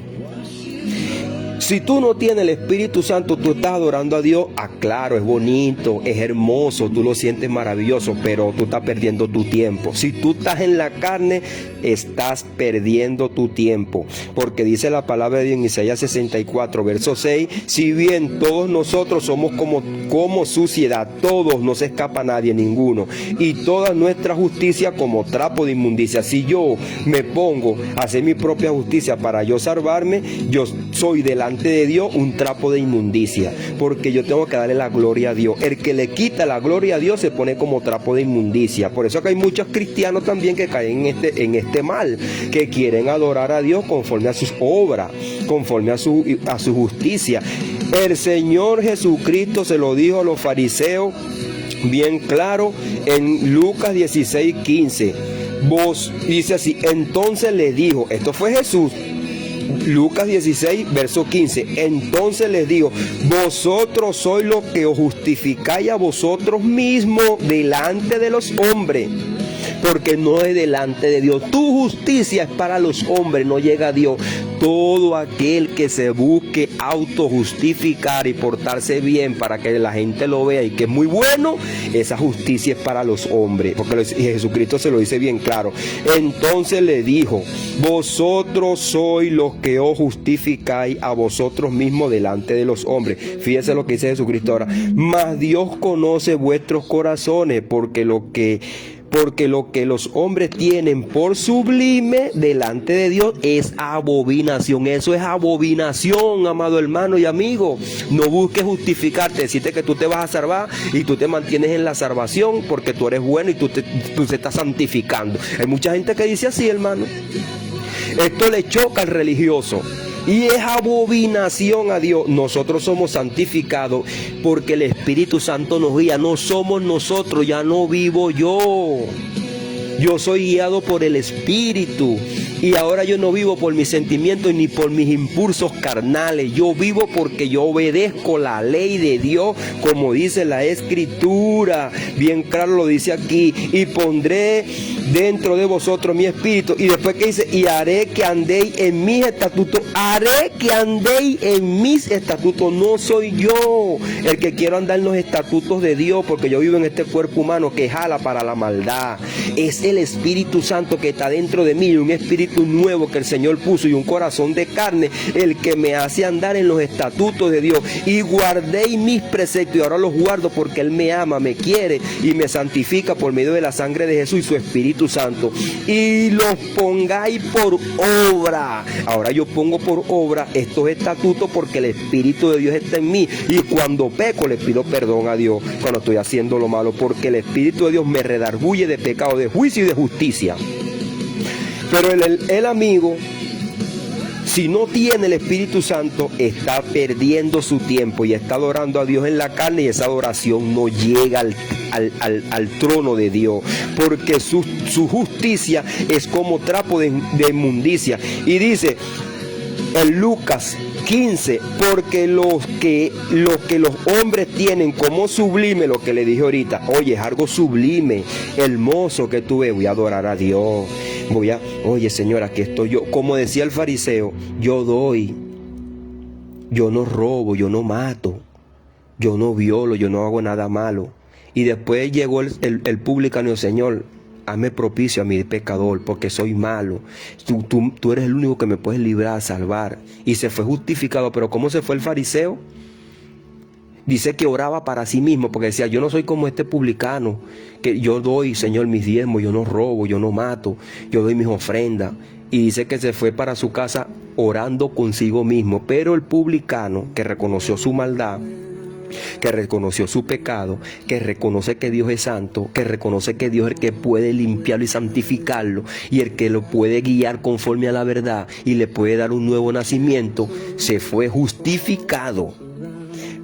Si tú no tienes el Espíritu Santo, tú estás adorando a Dios. Claro, es bonito, es hermoso, tú lo sientes maravilloso, pero tú estás perdiendo tu tiempo. Si tú estás en la carne, estás perdiendo tu tiempo. Porque dice la palabra de Dios en Isaías 64, verso 6: si bien todos nosotros somos como suciedad, todos, no se escapa nadie, ninguno, y toda nuestra justicia como trapo de inmundicia. Si yo me pongo a hacer mi propia justicia para yo salvarme, yo soy delante de Dios un trapo de inmundicia, porque yo tengo que darle la gloria a Dios. El que le quita la gloria a Dios se pone como trapo de inmundicia. Por eso que hay muchos cristianos también que caen en este mal, que quieren adorar a Dios conforme a sus obras, conforme a su justicia. El Señor Jesucristo se lo dijo a los fariseos bien claro en Lucas 16:15. Dice así: entonces le dijo, esto fue Jesús, Lucas 16, verso 15. Entonces les digo: vosotros sois los que os justificáis a vosotros mismos delante de los hombres, porque no es delante de Dios. Tu justicia es para los hombres, no llega a Dios. Todo aquel que se busque autojustificar y portarse bien para que la gente lo vea y que es muy bueno, esa justicia es para los hombres, porque Jesucristo se lo dice bien claro. Entonces le dijo: vosotros sois los que os justificáis a vosotros mismos delante de los hombres. Fíjese lo que dice Jesucristo ahora: mas Dios conoce vuestros corazones, porque lo que los hombres tienen por sublime delante de Dios es abominación. Eso es abominación, amado hermano y amigo. No busques justificarte, decirte que tú te vas a salvar y tú te mantienes en la salvación porque tú eres bueno y tú te estás santificando. Hay mucha gente que dice así, hermano. Esto le choca al religioso y es abominación a Dios. Nosotros somos santificados porque el Espíritu Santo nos guía. No somos nosotros, ya no vivo yo. Yo soy guiado por el Espíritu. Y ahora yo no vivo por mis sentimientos ni por mis impulsos carnales. Yo vivo porque yo obedezco la ley de Dios, como dice la Escritura. Bien claro lo dice aquí: y pondré dentro de vosotros mi espíritu. Y después que dice: y haré que andéis en mis estatutos. Haré que andéis en mis estatutos. No soy yo el que quiero andar en los estatutos de Dios, porque yo vivo en este cuerpo humano que jala para la maldad. Es el Espíritu Santo que está dentro de mí, un espíritu nuevo que el Señor puso y un corazón de carne, el que me hace andar en los estatutos de Dios. Y guardéis mis preceptos, y ahora los guardo porque Él me ama, me quiere y me santifica por medio de la sangre de Jesús, y su Espíritu Espíritu Santo y los pongáis por obra. Ahora yo pongo por obra estos estatutos porque el Espíritu de Dios está en mí, y cuando peco le pido perdón a Dios cuando estoy haciendo lo malo, porque el Espíritu de Dios me redarguye de pecado, de juicio y de justicia. Pero el amigo, si no tiene el Espíritu Santo, está perdiendo su tiempo y está adorando a Dios en la carne, y esa adoración no llega al trono de Dios, porque su justicia es como trapo de inmundicia. Y dice en Lucas 15, porque los que los hombres tienen como sublime, lo que le dije ahorita, oye, es algo sublime, hermoso que tú ves, voy a adorar a Dios, oye Señor, aquí estoy yo, como decía el fariseo, yo doy, yo no robo, yo no mato, yo no violo, yo no hago nada malo. Y después llegó el publicano y dijo, Señor, hazme propicio a mi pecador, porque soy malo. Tú eres el único que me puedes librar, salvar. Y se fue justificado. Pero ¿cómo se fue el fariseo? Dice que oraba para sí mismo, porque decía, yo no soy como este publicano, que yo doy, Señor, mis diezmos, yo no robo, yo no mato, yo doy mis ofrendas. Y dice que se fue para su casa orando consigo mismo. Pero el publicano, que reconoció su maldad, que reconoció su pecado, que reconoce que Dios es santo, que reconoce que Dios es el que puede limpiarlo y santificarlo, y el que lo puede guiar conforme a la verdad y le puede dar un nuevo nacimiento, se fue justificado.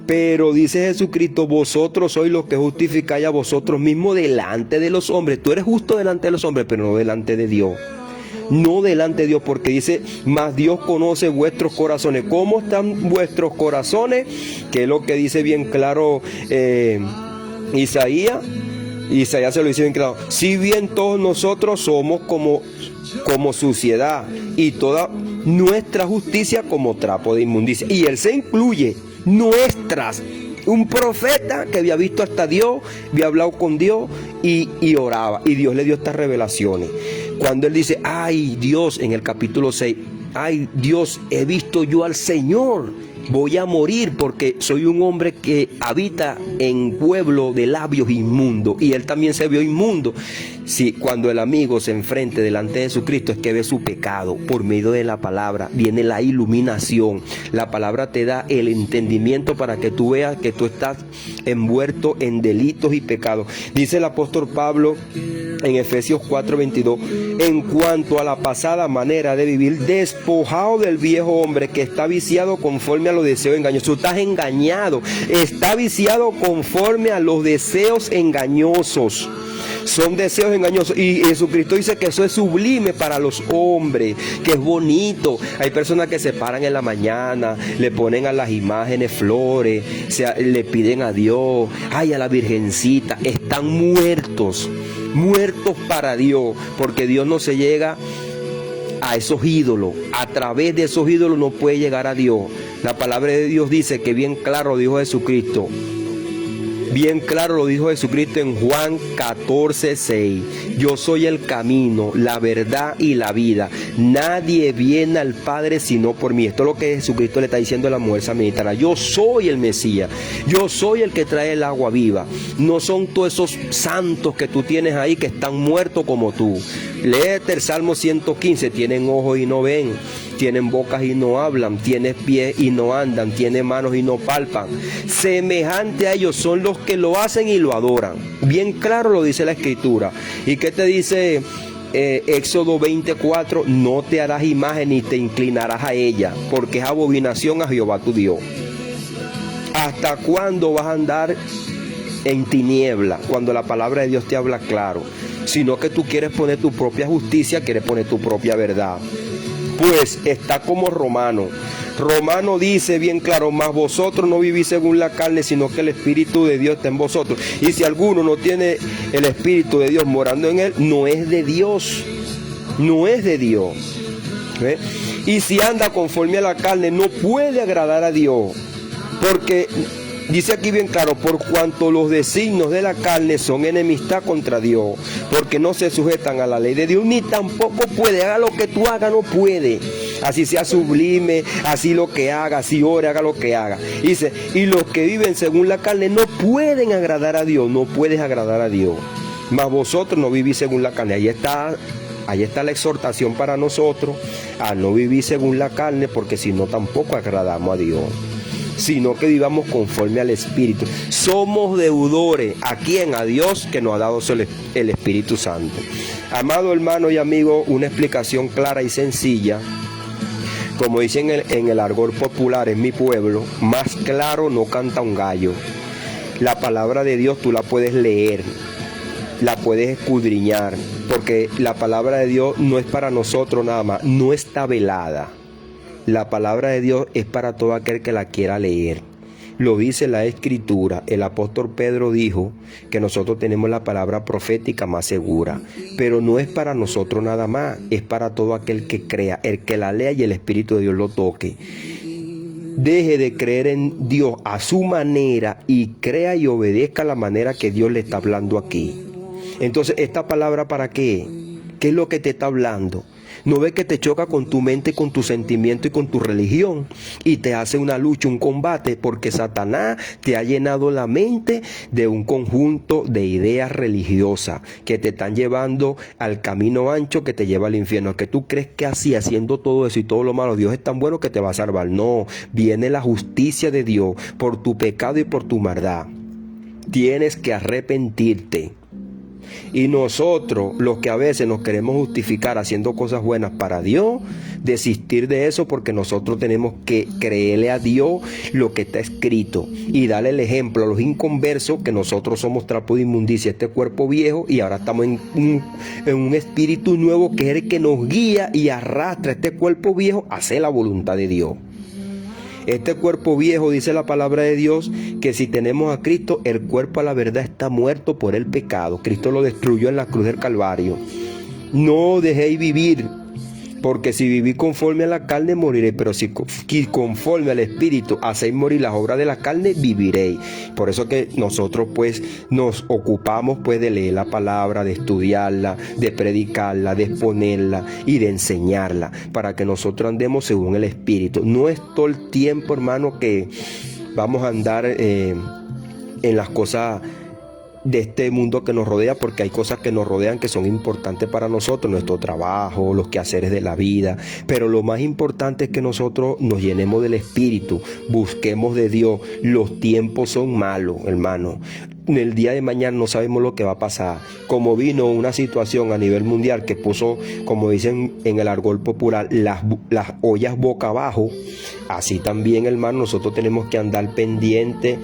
Pero dice Jesucristo, vosotros sois los que justificáis a vosotros mismos delante de los hombres. Tú eres justo delante de los hombres, pero no delante de Dios. No delante de Dios, porque dice, mas Dios conoce vuestros corazones. ¿Cómo están vuestros corazones? Que es lo que dice bien claro Isaías. Isaías se lo dice bien claro. Si bien todos nosotros somos como suciedad, y toda nuestra justicia como trapo de inmundicia. Y él se incluye nuestras. Un profeta que había visto hasta Dios, había hablado con Dios y oraba. Y Dios le dio estas revelaciones. Cuando él dice, ay Dios, en el capítulo 6, ay Dios, he visto yo al Señor, voy a morir porque soy un hombre que habita en pueblo de labios inmundos. Y él también se vio inmundo. Sí, cuando el amigo se enfrente delante de Jesucristo, es que ve su pecado. Por medio de la palabra viene la iluminación. La palabra te da el entendimiento para que tú veas que tú estás envuelto en delitos y pecados. Dice el apóstol Pablo en Efesios 4:22, en cuanto a la pasada manera de vivir, despojado del viejo hombre que está viciado conforme a los deseos engañosos. Tú estás engañado, está viciado conforme a los deseos engañosos. Son deseos engañosos, y Jesucristo dice que eso es sublime para los hombres, que es bonito. Hay personas que se paran en la mañana, le ponen a las imágenes flores, le piden a Dios, ay, a la Virgencita. Están muertos para Dios, porque Dios no se llega a esos ídolos. A través de esos ídolos no puede llegar a Dios. La palabra de Dios dice que bien claro dijo Jesucristo. Bien claro lo dijo Jesucristo en Juan 14:6. Yo soy el camino, la verdad y la vida. Nadie viene al Padre sino por mí. Esto es lo que Jesucristo le está diciendo a la mujer samaritana. Yo soy el Mesías. Yo soy el que trae el agua viva. No son todos esos santos que tú tienes ahí que están muertos como tú. Léete el Salmo 115. Tienen ojos y no ven. Tienen bocas y no hablan, tienen pies y no andan, tienen manos y no palpan. Semejante a ellos son los que lo hacen y lo adoran. Bien claro lo dice la Escritura. ¿Y qué te dice Éxodo 24? No te harás imagen ni te inclinarás a ella, porque es abominación a Jehová tu Dios. ¿Hasta cuándo vas a andar en tiniebla cuando la palabra de Dios te habla claro? Sino que tú quieres poner tu propia justicia, quieres poner tu propia verdad. Pues está como Romano. Romano dice bien claro, mas vosotros no vivís según la carne, sino que el Espíritu de Dios está en vosotros. Y si alguno no tiene el Espíritu de Dios morando en él, no es de Dios. No es de Dios. ¿Ve? Y si anda conforme a la carne, no puede agradar a Dios. Porque dice aquí bien claro, por cuanto los designios de la carne son enemistad contra Dios, porque no se sujetan a la ley de Dios, ni tampoco puede. Haga lo que tú hagas, no puede. Así sea sublime, así lo que haga, así ore, haga lo que haga. Dice, y los que viven según la carne no pueden agradar a Dios, no puedes agradar a Dios. mas vosotros no vivís según la carne. Ahí está la exhortación para nosotros a no vivir según la carne, porque si no tampoco agradamos a Dios, sino que vivamos conforme al Espíritu. Somos deudores. ¿A quién? A Dios, que nos ha dado el Espíritu Santo. Amado hermano y amigo, una explicación clara y sencilla. Como dicen en el argot popular en mi pueblo, más claro no canta un gallo. La palabra de Dios tú la puedes leer, la puedes escudriñar, porque la palabra de Dios no es para nosotros nada más, no está velada. La palabra de Dios es para todo aquel que la quiera leer. Lo dice la Escritura. El apóstol Pedro dijo que nosotros tenemos la palabra profética más segura, pero no es para nosotros nada más, es para todo aquel que crea, el que la lea y el Espíritu de Dios lo toque. Deje de creer en Dios a su manera y crea y obedezca la manera que Dios le está hablando aquí. Entonces, ¿esta palabra para qué? ¿Qué es lo que te está hablando? ¿No ves que te choca con tu mente, con tu sentimiento y con tu religión? Y te hace una lucha, un combate, porque Satanás te ha llenado la mente de un conjunto de ideas religiosas que te están llevando al camino ancho que te lleva al infierno. Que tú crees que así, haciendo todo eso y todo lo malo, Dios es tan bueno que te va a salvar. No, viene la justicia de Dios por tu pecado y por tu maldad. Tienes que arrepentirte. Y nosotros, los que a veces nos queremos justificar haciendo cosas buenas para Dios, desistir de eso, porque nosotros tenemos que creerle a Dios lo que está escrito y darle el ejemplo a los inconversos que nosotros somos trapo de inmundicia, este cuerpo viejo, y ahora estamos en un espíritu nuevo que es el que nos guía y arrastra este cuerpo viejo a hacer la voluntad de Dios. Este cuerpo viejo, dice la palabra de Dios, que si tenemos a Cristo, el cuerpo a la verdad está muerto por el pecado. Cristo lo destruyó en la cruz del Calvario. No dejéis vivir, porque si vivís conforme a la carne, moriréis, pero si conforme al Espíritu hacéis morir las obras de la carne, viviréis. Por eso que nosotros pues nos ocupamos pues de leer la palabra, de estudiarla, de predicarla, de exponerla y de enseñarla, para que nosotros andemos según el Espíritu. No es todo el tiempo, hermano, que vamos a andar en las cosas de este mundo que nos rodea, porque hay cosas que nos rodean que son importantes para nosotros, nuestro trabajo, los quehaceres de la vida, pero lo más importante es que nosotros nos llenemos del Espíritu, busquemos de Dios. Los tiempos son malos, hermano. En el día de mañana no sabemos lo que va a pasar. Como vino una situación a nivel mundial que puso, como dicen en el argot popular, las ollas boca abajo, así también, hermano, nosotros tenemos que andar pendientes,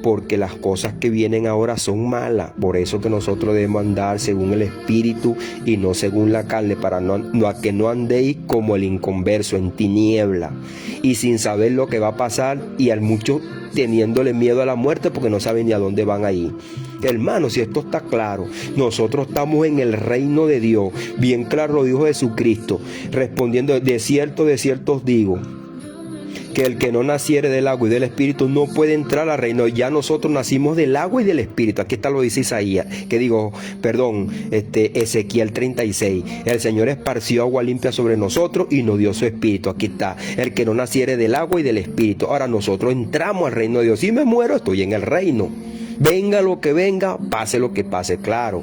porque las cosas que vienen ahora son malas. Por eso que nosotros debemos andar según el Espíritu y no según la carne, para que no andéis como el inconverso, en tiniebla y sin saber lo que va a pasar, y al mucho teniéndole miedo a la muerte porque no saben ni a dónde van a ir. Hermano, si esto está claro, nosotros estamos en el reino de Dios. Bien claro lo dijo Jesucristo, respondiendo: de cierto os digo, que el que no naciere del agua y del Espíritu no puede entrar al reino. Ya nosotros nacimos del agua y del Espíritu. Aquí está, lo dice Isaías, Ezequiel 36. El Señor esparció agua limpia sobre nosotros y nos dio su Espíritu. Aquí está, el que no naciere del agua y del Espíritu. Ahora nosotros entramos al reino de Dios. Si me muero, estoy en el reino. Venga lo que venga, pase lo que pase. Claro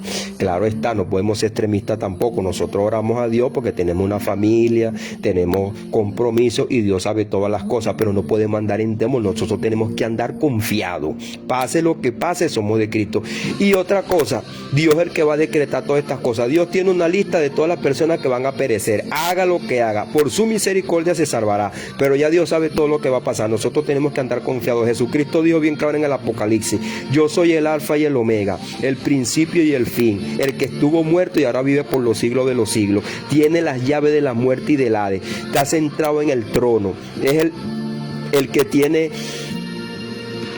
está, no podemos ser extremistas tampoco. Nosotros oramos a Dios porque tenemos una familia, tenemos compromisos y Dios sabe todas las cosas, pero no podemos andar en temor. Nosotros tenemos que andar confiados. Pase lo que pase, somos de Cristo. Y otra cosa, Dios es el que va a decretar todas estas cosas. Dios tiene una lista de todas las personas que van a perecer. Haga lo que haga, por su misericordia se salvará. Pero ya Dios sabe todo lo que va a pasar. Nosotros tenemos que andar confiados. Jesucristo dijo bien claro en el Apocalipsis: yo soy el alfa y el omega, el principio y el fin, el que estuvo muerto y ahora vive por los siglos de los siglos. Tiene las llaves de la muerte y del Hades. Está centrado en el trono. Es el que tiene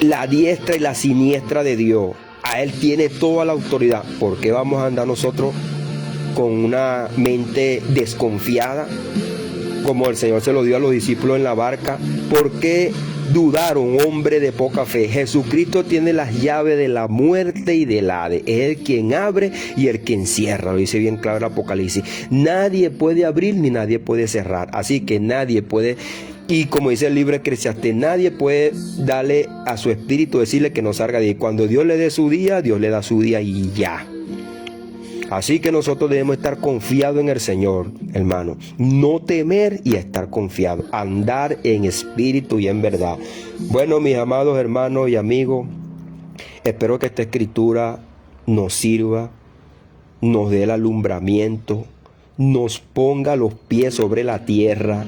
la diestra y la siniestra de Dios. A Él tiene toda la autoridad. ¿Por qué vamos a andar nosotros con una mente desconfiada, como el Señor se lo dio a los discípulos en la barca? ¿Por qué dudaron, hombre de poca fe? Jesucristo tiene las llaves de la muerte y del Hades. Es el quien abre y el quien cierra. Lo dice bien claro el Apocalipsis. Nadie puede abrir ni nadie puede cerrar. Así que nadie puede, y como dice el libro de Eclesiastés, nadie puede darle a su espíritu, decirle que no salga de ahí. Cuando Dios le dé su día, Dios le da su día y ya. Así que nosotros debemos estar confiados en el Señor, hermano. No temer y estar confiados. Andar en espíritu y en verdad. Bueno, mis amados hermanos y amigos, espero que esta escritura nos sirva, nos dé el alumbramiento, nos ponga los pies sobre la tierra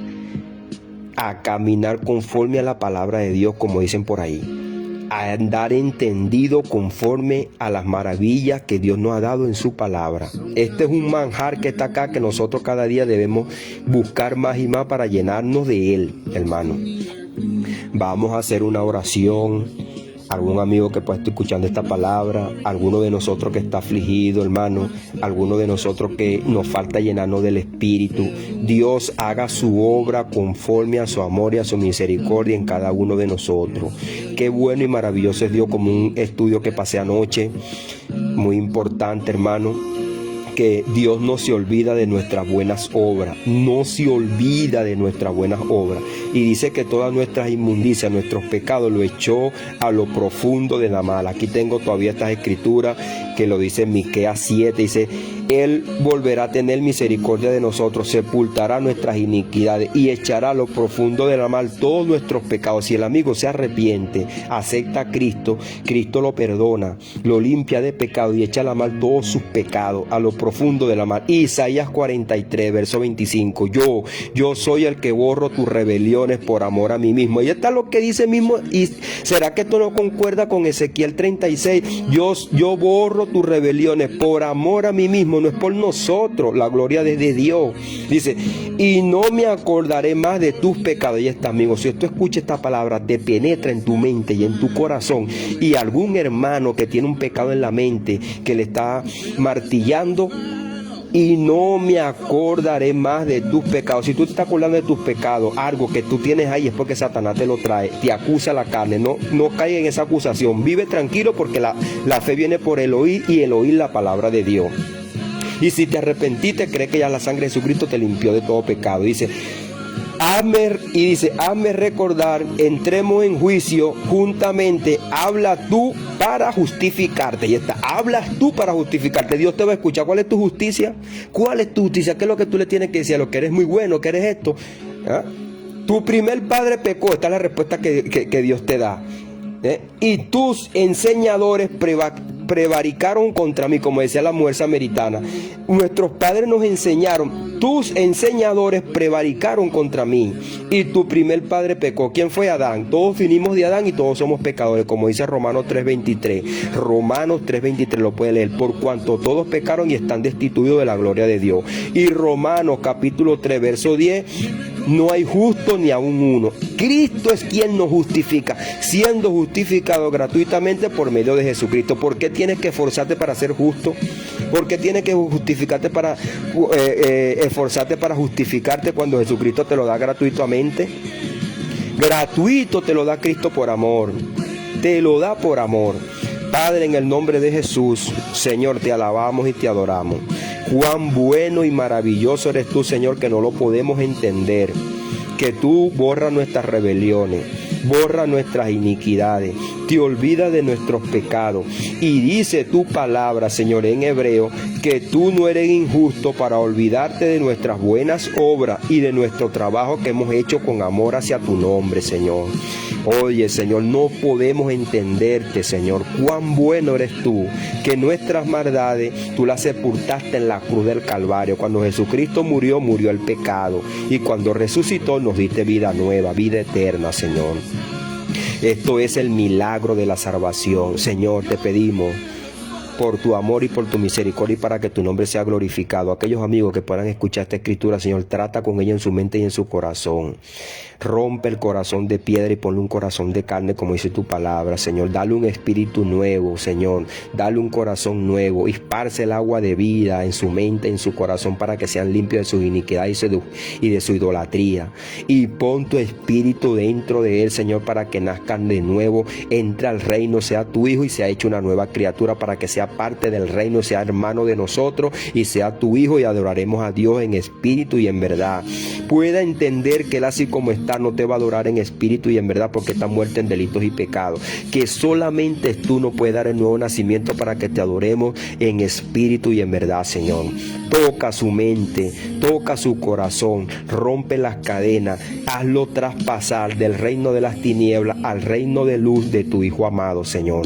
a caminar conforme a la palabra de Dios, como dicen por ahí. A andar entendido conforme a las maravillas que Dios nos ha dado en su palabra. Este es un manjar que está acá, que nosotros cada día debemos buscar más y más para llenarnos de él, hermano. Vamos a hacer una oración. Algún amigo que pueda estar escuchando esta palabra, alguno de nosotros que está afligido, hermano, alguno de nosotros que nos falta llenarnos del Espíritu. Dios haga su obra conforme a su amor y a su misericordia en cada uno de nosotros. Qué bueno y maravilloso es Dios, como un estudio que pasé anoche, muy importante, hermano. Que Dios no se olvida de nuestras buenas obras, no se olvida de nuestras buenas obras. Y dice que todas nuestras inmundicias, nuestros pecados, lo echó a lo profundo de la mar. Aquí tengo todavía estas escrituras que lo dice en Miqueas 7, dice: Él volverá a tener misericordia de nosotros, sepultará nuestras iniquidades y echará a lo profundo de la mar todos nuestros pecados. Si el amigo se arrepiente, acepta a Cristo, Cristo lo perdona, lo limpia de pecado y echa a la mar todos sus pecados a lo profundo de la mar. Isaías 43, verso 25. Yo soy el que borro tus rebeliones por amor a mí mismo. Y está lo que dice mismo. ¿Y será que esto no concuerda con Ezequiel 36? Yo borro tus rebeliones por amor a mí mismo. No es por nosotros, la gloria es de Dios. Dice: y no me acordaré más de tus pecados. Y está, amigo, si tú escuchas esta palabra, te penetra en tu mente y en tu corazón, y algún hermano que tiene un pecado en la mente, que le está martillando: y no me acordaré más de tus pecados. Si tú te estás acordando de tus pecados, algo que tú tienes ahí, es porque Satanás te lo trae, te acusa la carne. No caiga en esa acusación. Vive tranquilo, porque la fe viene por el oír, y el oír la palabra de Dios. Y si te arrepentiste, cree que ya la sangre de Jesucristo te limpió de todo pecado. Dice: hazme recordar, entremos en juicio juntamente, habla tú para justificarte. Y está, hablas tú para justificarte. Dios te va a escuchar. ¿Cuál es tu justicia? ¿Cuál es tu justicia? ¿Qué es lo que tú le tienes que decir? A lo que eres muy bueno, que eres esto. ¿Ah? Tu primer padre pecó. Esta es la respuesta que Dios te da. Y tus enseñadores prevaricaron contra mí, como decía la mujer samaritana. Nuestros padres nos enseñaron, tus enseñadores prevaricaron contra mí, y tu primer padre pecó. ¿Quién fue? Adán. Todos vinimos de Adán y todos somos pecadores, como dice Romanos 3:23. Romanos 3:23 lo puede leer: por cuanto todos pecaron y están destituidos de la gloria de Dios. Y Romanos capítulo 3, verso 10: no hay justo ni aún uno. Cristo es quien nos justifica, siendo justificado gratuitamente por medio de Jesucristo. ¿Por qué tienes que esforzarte para ser justo? ¿Por qué tienes que esforzarte para justificarte cuando Jesucristo te lo da gratuitamente? Gratuito te lo da Cristo por amor. Te lo da por amor. Padre, en el nombre de Jesús, Señor, te alabamos y te adoramos. Cuán bueno y maravilloso eres tú, Señor, que no lo podemos entender. Que tú borras nuestras rebeliones, borras nuestras iniquidades, te olvidas de nuestros pecados. Y dice tu palabra, Señor, en hebreo, que tú no eres injusto para olvidarte de nuestras buenas obras y de nuestro trabajo que hemos hecho con amor hacia tu nombre, Señor. Oye, Señor, no podemos entenderte, Señor, cuán bueno eres tú, que nuestras maldades tú las sepultaste en la cruz del Calvario. Cuando Jesucristo murió, murió el pecado, y cuando resucitó nos diste vida nueva, vida eterna, Señor. Esto es el milagro de la salvación. Señor, te pedimos por tu amor y por tu misericordia, y para que tu nombre sea glorificado. Aquellos amigos que puedan escuchar esta escritura, Señor, trata con ella en su mente y en su corazón. Rompe el corazón de piedra y ponle un corazón de carne, como dice tu palabra, Señor. Dale un espíritu nuevo, Señor. Dale un corazón nuevo. Esparce el agua de vida en su mente, en su corazón, para que sean limpios de sus iniquidades y de su idolatría. Y pon tu espíritu dentro de él, Señor, para que nazcan de nuevo. Entra al reino, sea tu hijo y sea hecho una nueva criatura, para que sea sea parte del reino, sea hermano de nosotros y sea tu hijo, y adoraremos a Dios en espíritu y en verdad. Pueda entender que Él, así como está, no te va a adorar en espíritu y en verdad, porque está muerto en delitos y pecados. Que solamente tú nos puedes dar el nuevo nacimiento para que te adoremos en espíritu y en verdad, Señor. Toca su mente, toca su corazón, rompe las cadenas, hazlo traspasar del reino de las tinieblas al reino de luz de tu Hijo amado, Señor.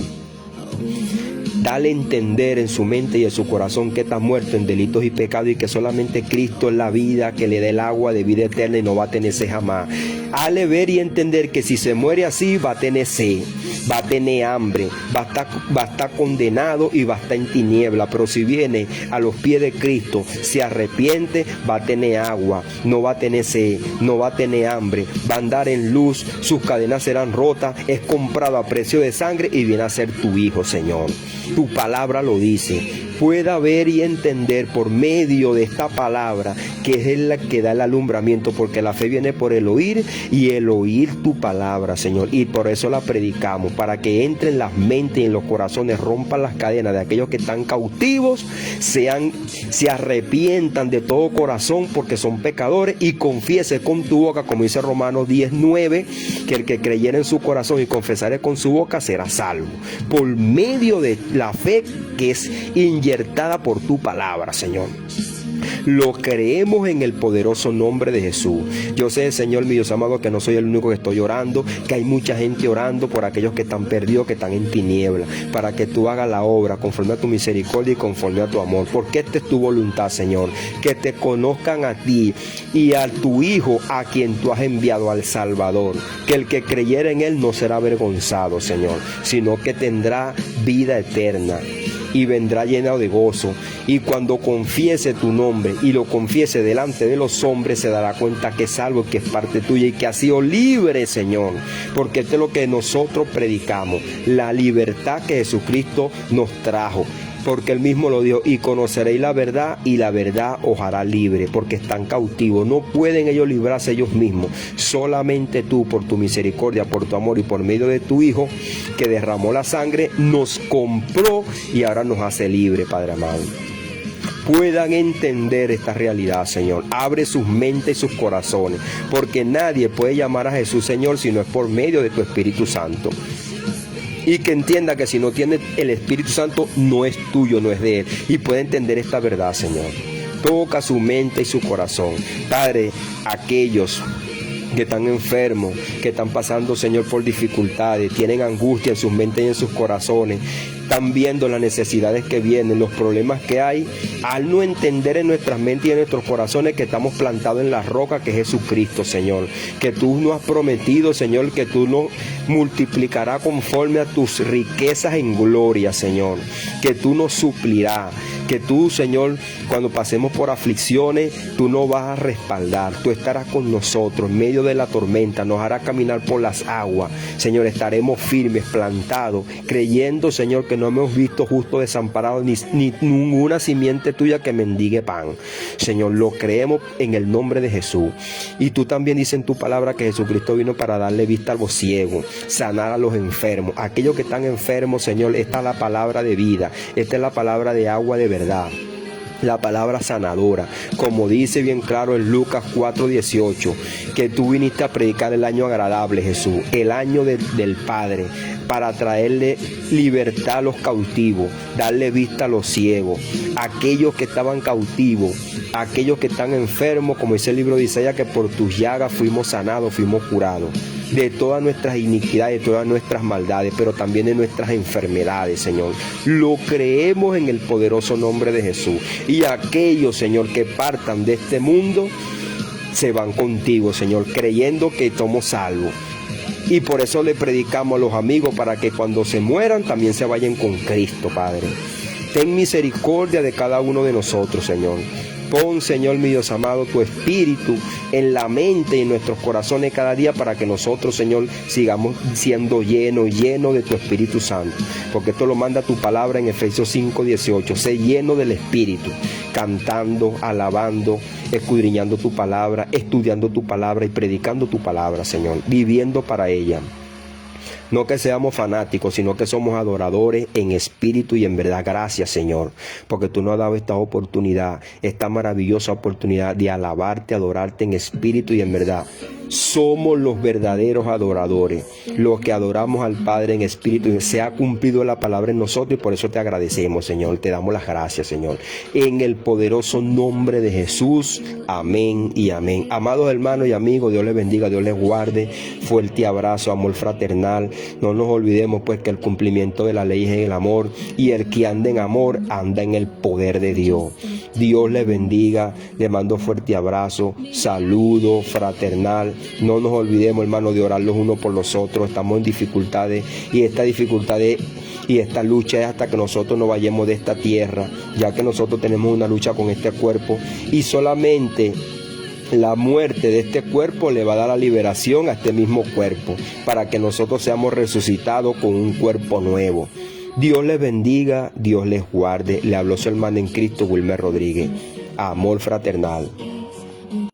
Dale a entender en su mente y en su corazón que está muerto en delitos y pecados, y que solamente Cristo es la vida que le da el agua de vida eterna y no va a tener sed jamás. Hale ver y entender que si se muere así va a tener sed, va a tener hambre, va a estar condenado y va a estar en tiniebla. Pero si viene a los pies de Cristo, se arrepiente, va a tener agua, no va a tener sed, no va a tener hambre, va a andar en luz, sus cadenas serán rotas, es comprado a precio de sangre y viene a ser tu hijo, Señor. Tu palabra lo dice. Pueda ver y entender por medio de esta palabra, que es la que da el alumbramiento, porque la fe viene por el oír y el oír tu palabra, Señor. Y por eso la predicamos, para que entre en las mentes y en los corazones, rompan las cadenas de aquellos que están cautivos, se arrepientan de todo corazón porque son pecadores, y confiese con tu boca, como dice Romanos 10:9, que el que creyera en su corazón y confesare con su boca será salvo, por medio de la fe que es inyectada por tu palabra, Señor. Lo creemos en el poderoso nombre de Jesús. Yo sé, Señor, mi Dios amado, que no soy el único que estoy orando, que hay mucha gente orando por aquellos que están perdidos, que están en tinieblas, para que tú hagas la obra conforme a tu misericordia y conforme a tu amor, porque esta es tu voluntad, Señor, que te conozcan a ti y a tu Hijo, a quien tú has enviado, al Salvador, que el que creyera en Él no será avergonzado, Señor, sino que tendrá vida eterna y vendrá lleno de gozo. Y cuando confiese tu nombre y lo confiese delante de los hombres, se dará cuenta que es salvo, que es parte tuya y que ha sido libre, Señor, porque esto es lo que nosotros predicamos, la libertad que Jesucristo nos trajo, porque Él mismo lo dijo: y conoceréis la verdad y la verdad os hará libre, porque están cautivos, no pueden ellos librarse ellos mismos, solamente tú, por tu misericordia, por tu amor y por medio de tu Hijo que derramó la sangre, nos compró y ahora nos hace libre, Padre amado. Puedan entender esta realidad, Señor. Abre sus mentes y sus corazones, porque nadie puede llamar a Jesús Señor si no es por medio de tu Espíritu Santo. Y que entienda que si no tiene el Espíritu Santo, no es tuyo, no es de Él. Y puede entender esta verdad, Señor. Toca su mente y su corazón. Padre, aquellos que están enfermos, que están pasando, Señor, por dificultades, tienen angustia en sus mentes y en sus corazones, están viendo las necesidades que vienen, los problemas que hay, al no entender en nuestras mentes y en nuestros corazones que estamos plantados en la roca que es Jesucristo, Señor, que tú nos has prometido, Señor, que tú nos multiplicarás conforme a tus riquezas en gloria, Señor, que tú nos suplirás, que tú, Señor, cuando pasemos por aflicciones, tú nos vas a respaldar, tú estarás con nosotros en medio de la tormenta, nos harás caminar por las aguas, Señor, estaremos firmes, plantados, creyendo, Señor, que no hemos visto justo desamparado ni ninguna simiente tuya que mendigue pan. Señor, lo creemos en el nombre de Jesús. Y tú también dices en tu palabra que Jesucristo vino para darle vista a los ciegos, sanar a los enfermos, aquellos que están enfermos, Señor. Esta es la palabra de vida, esta es la palabra de agua de verdad, la palabra sanadora, como dice bien claro en Lucas 4:18, que tú viniste a predicar el año agradable, Jesús, el año del Padre, para traerle libertad a los cautivos, darle vista a los ciegos, aquellos que estaban cautivos, aquellos que están enfermos, como dice el libro de Isaías, que por tus llagas fuimos sanados, fuimos curados de todas nuestras iniquidades, de todas nuestras maldades, pero también de nuestras enfermedades, Señor. Lo creemos en el poderoso nombre de Jesús. Y aquellos, Señor, que partan de este mundo, se van contigo, Señor, creyendo que somos salvos. Y por eso le predicamos a los amigos, para que cuando se mueran también se vayan con Cristo, Padre. Ten misericordia de cada uno de nosotros, Señor. Pon, Señor, mi Dios amado, tu Espíritu en la mente y en nuestros corazones cada día, para que nosotros, Señor, sigamos siendo llenos de tu Espíritu Santo. Porque esto lo manda tu palabra en Efesios 5:18. Sé lleno del Espíritu, cantando, alabando, escudriñando tu palabra, estudiando tu palabra y predicando tu palabra, Señor, viviendo para ella. No que seamos fanáticos, sino que somos adoradores en espíritu y en verdad. Gracias, Señor, porque tú nos has dado esta oportunidad, esta maravillosa oportunidad de alabarte, adorarte en espíritu y en verdad. Somos los verdaderos adoradores, los que adoramos al Padre en espíritu. Y se ha cumplido la palabra en nosotros y por eso te agradecemos, Señor. Te damos las gracias, Señor. En el poderoso nombre de Jesús. Amén y amén. Amados hermanos y amigos, Dios les bendiga, Dios les guarde. Fuerte abrazo, amor fraternal. No nos olvidemos pues que el cumplimiento de la ley es en el amor, y el que anda en amor anda en el poder de Dios. Dios les bendiga. Les mando fuerte abrazo, saludo fraternal. No nos olvidemos, hermanos, de orar los unos por los otros. Estamos en dificultades, y esta dificultad y esta lucha es hasta que nosotros nos vayamos de esta tierra, ya que nosotros tenemos una lucha con este cuerpo, y solamente la muerte de este cuerpo le va a dar la liberación a este mismo cuerpo, para que nosotros seamos resucitados con un cuerpo nuevo. Dios les bendiga, Dios les guarde. Le habló su hermano en Cristo, Wilmer Rodríguez. Amor fraternal.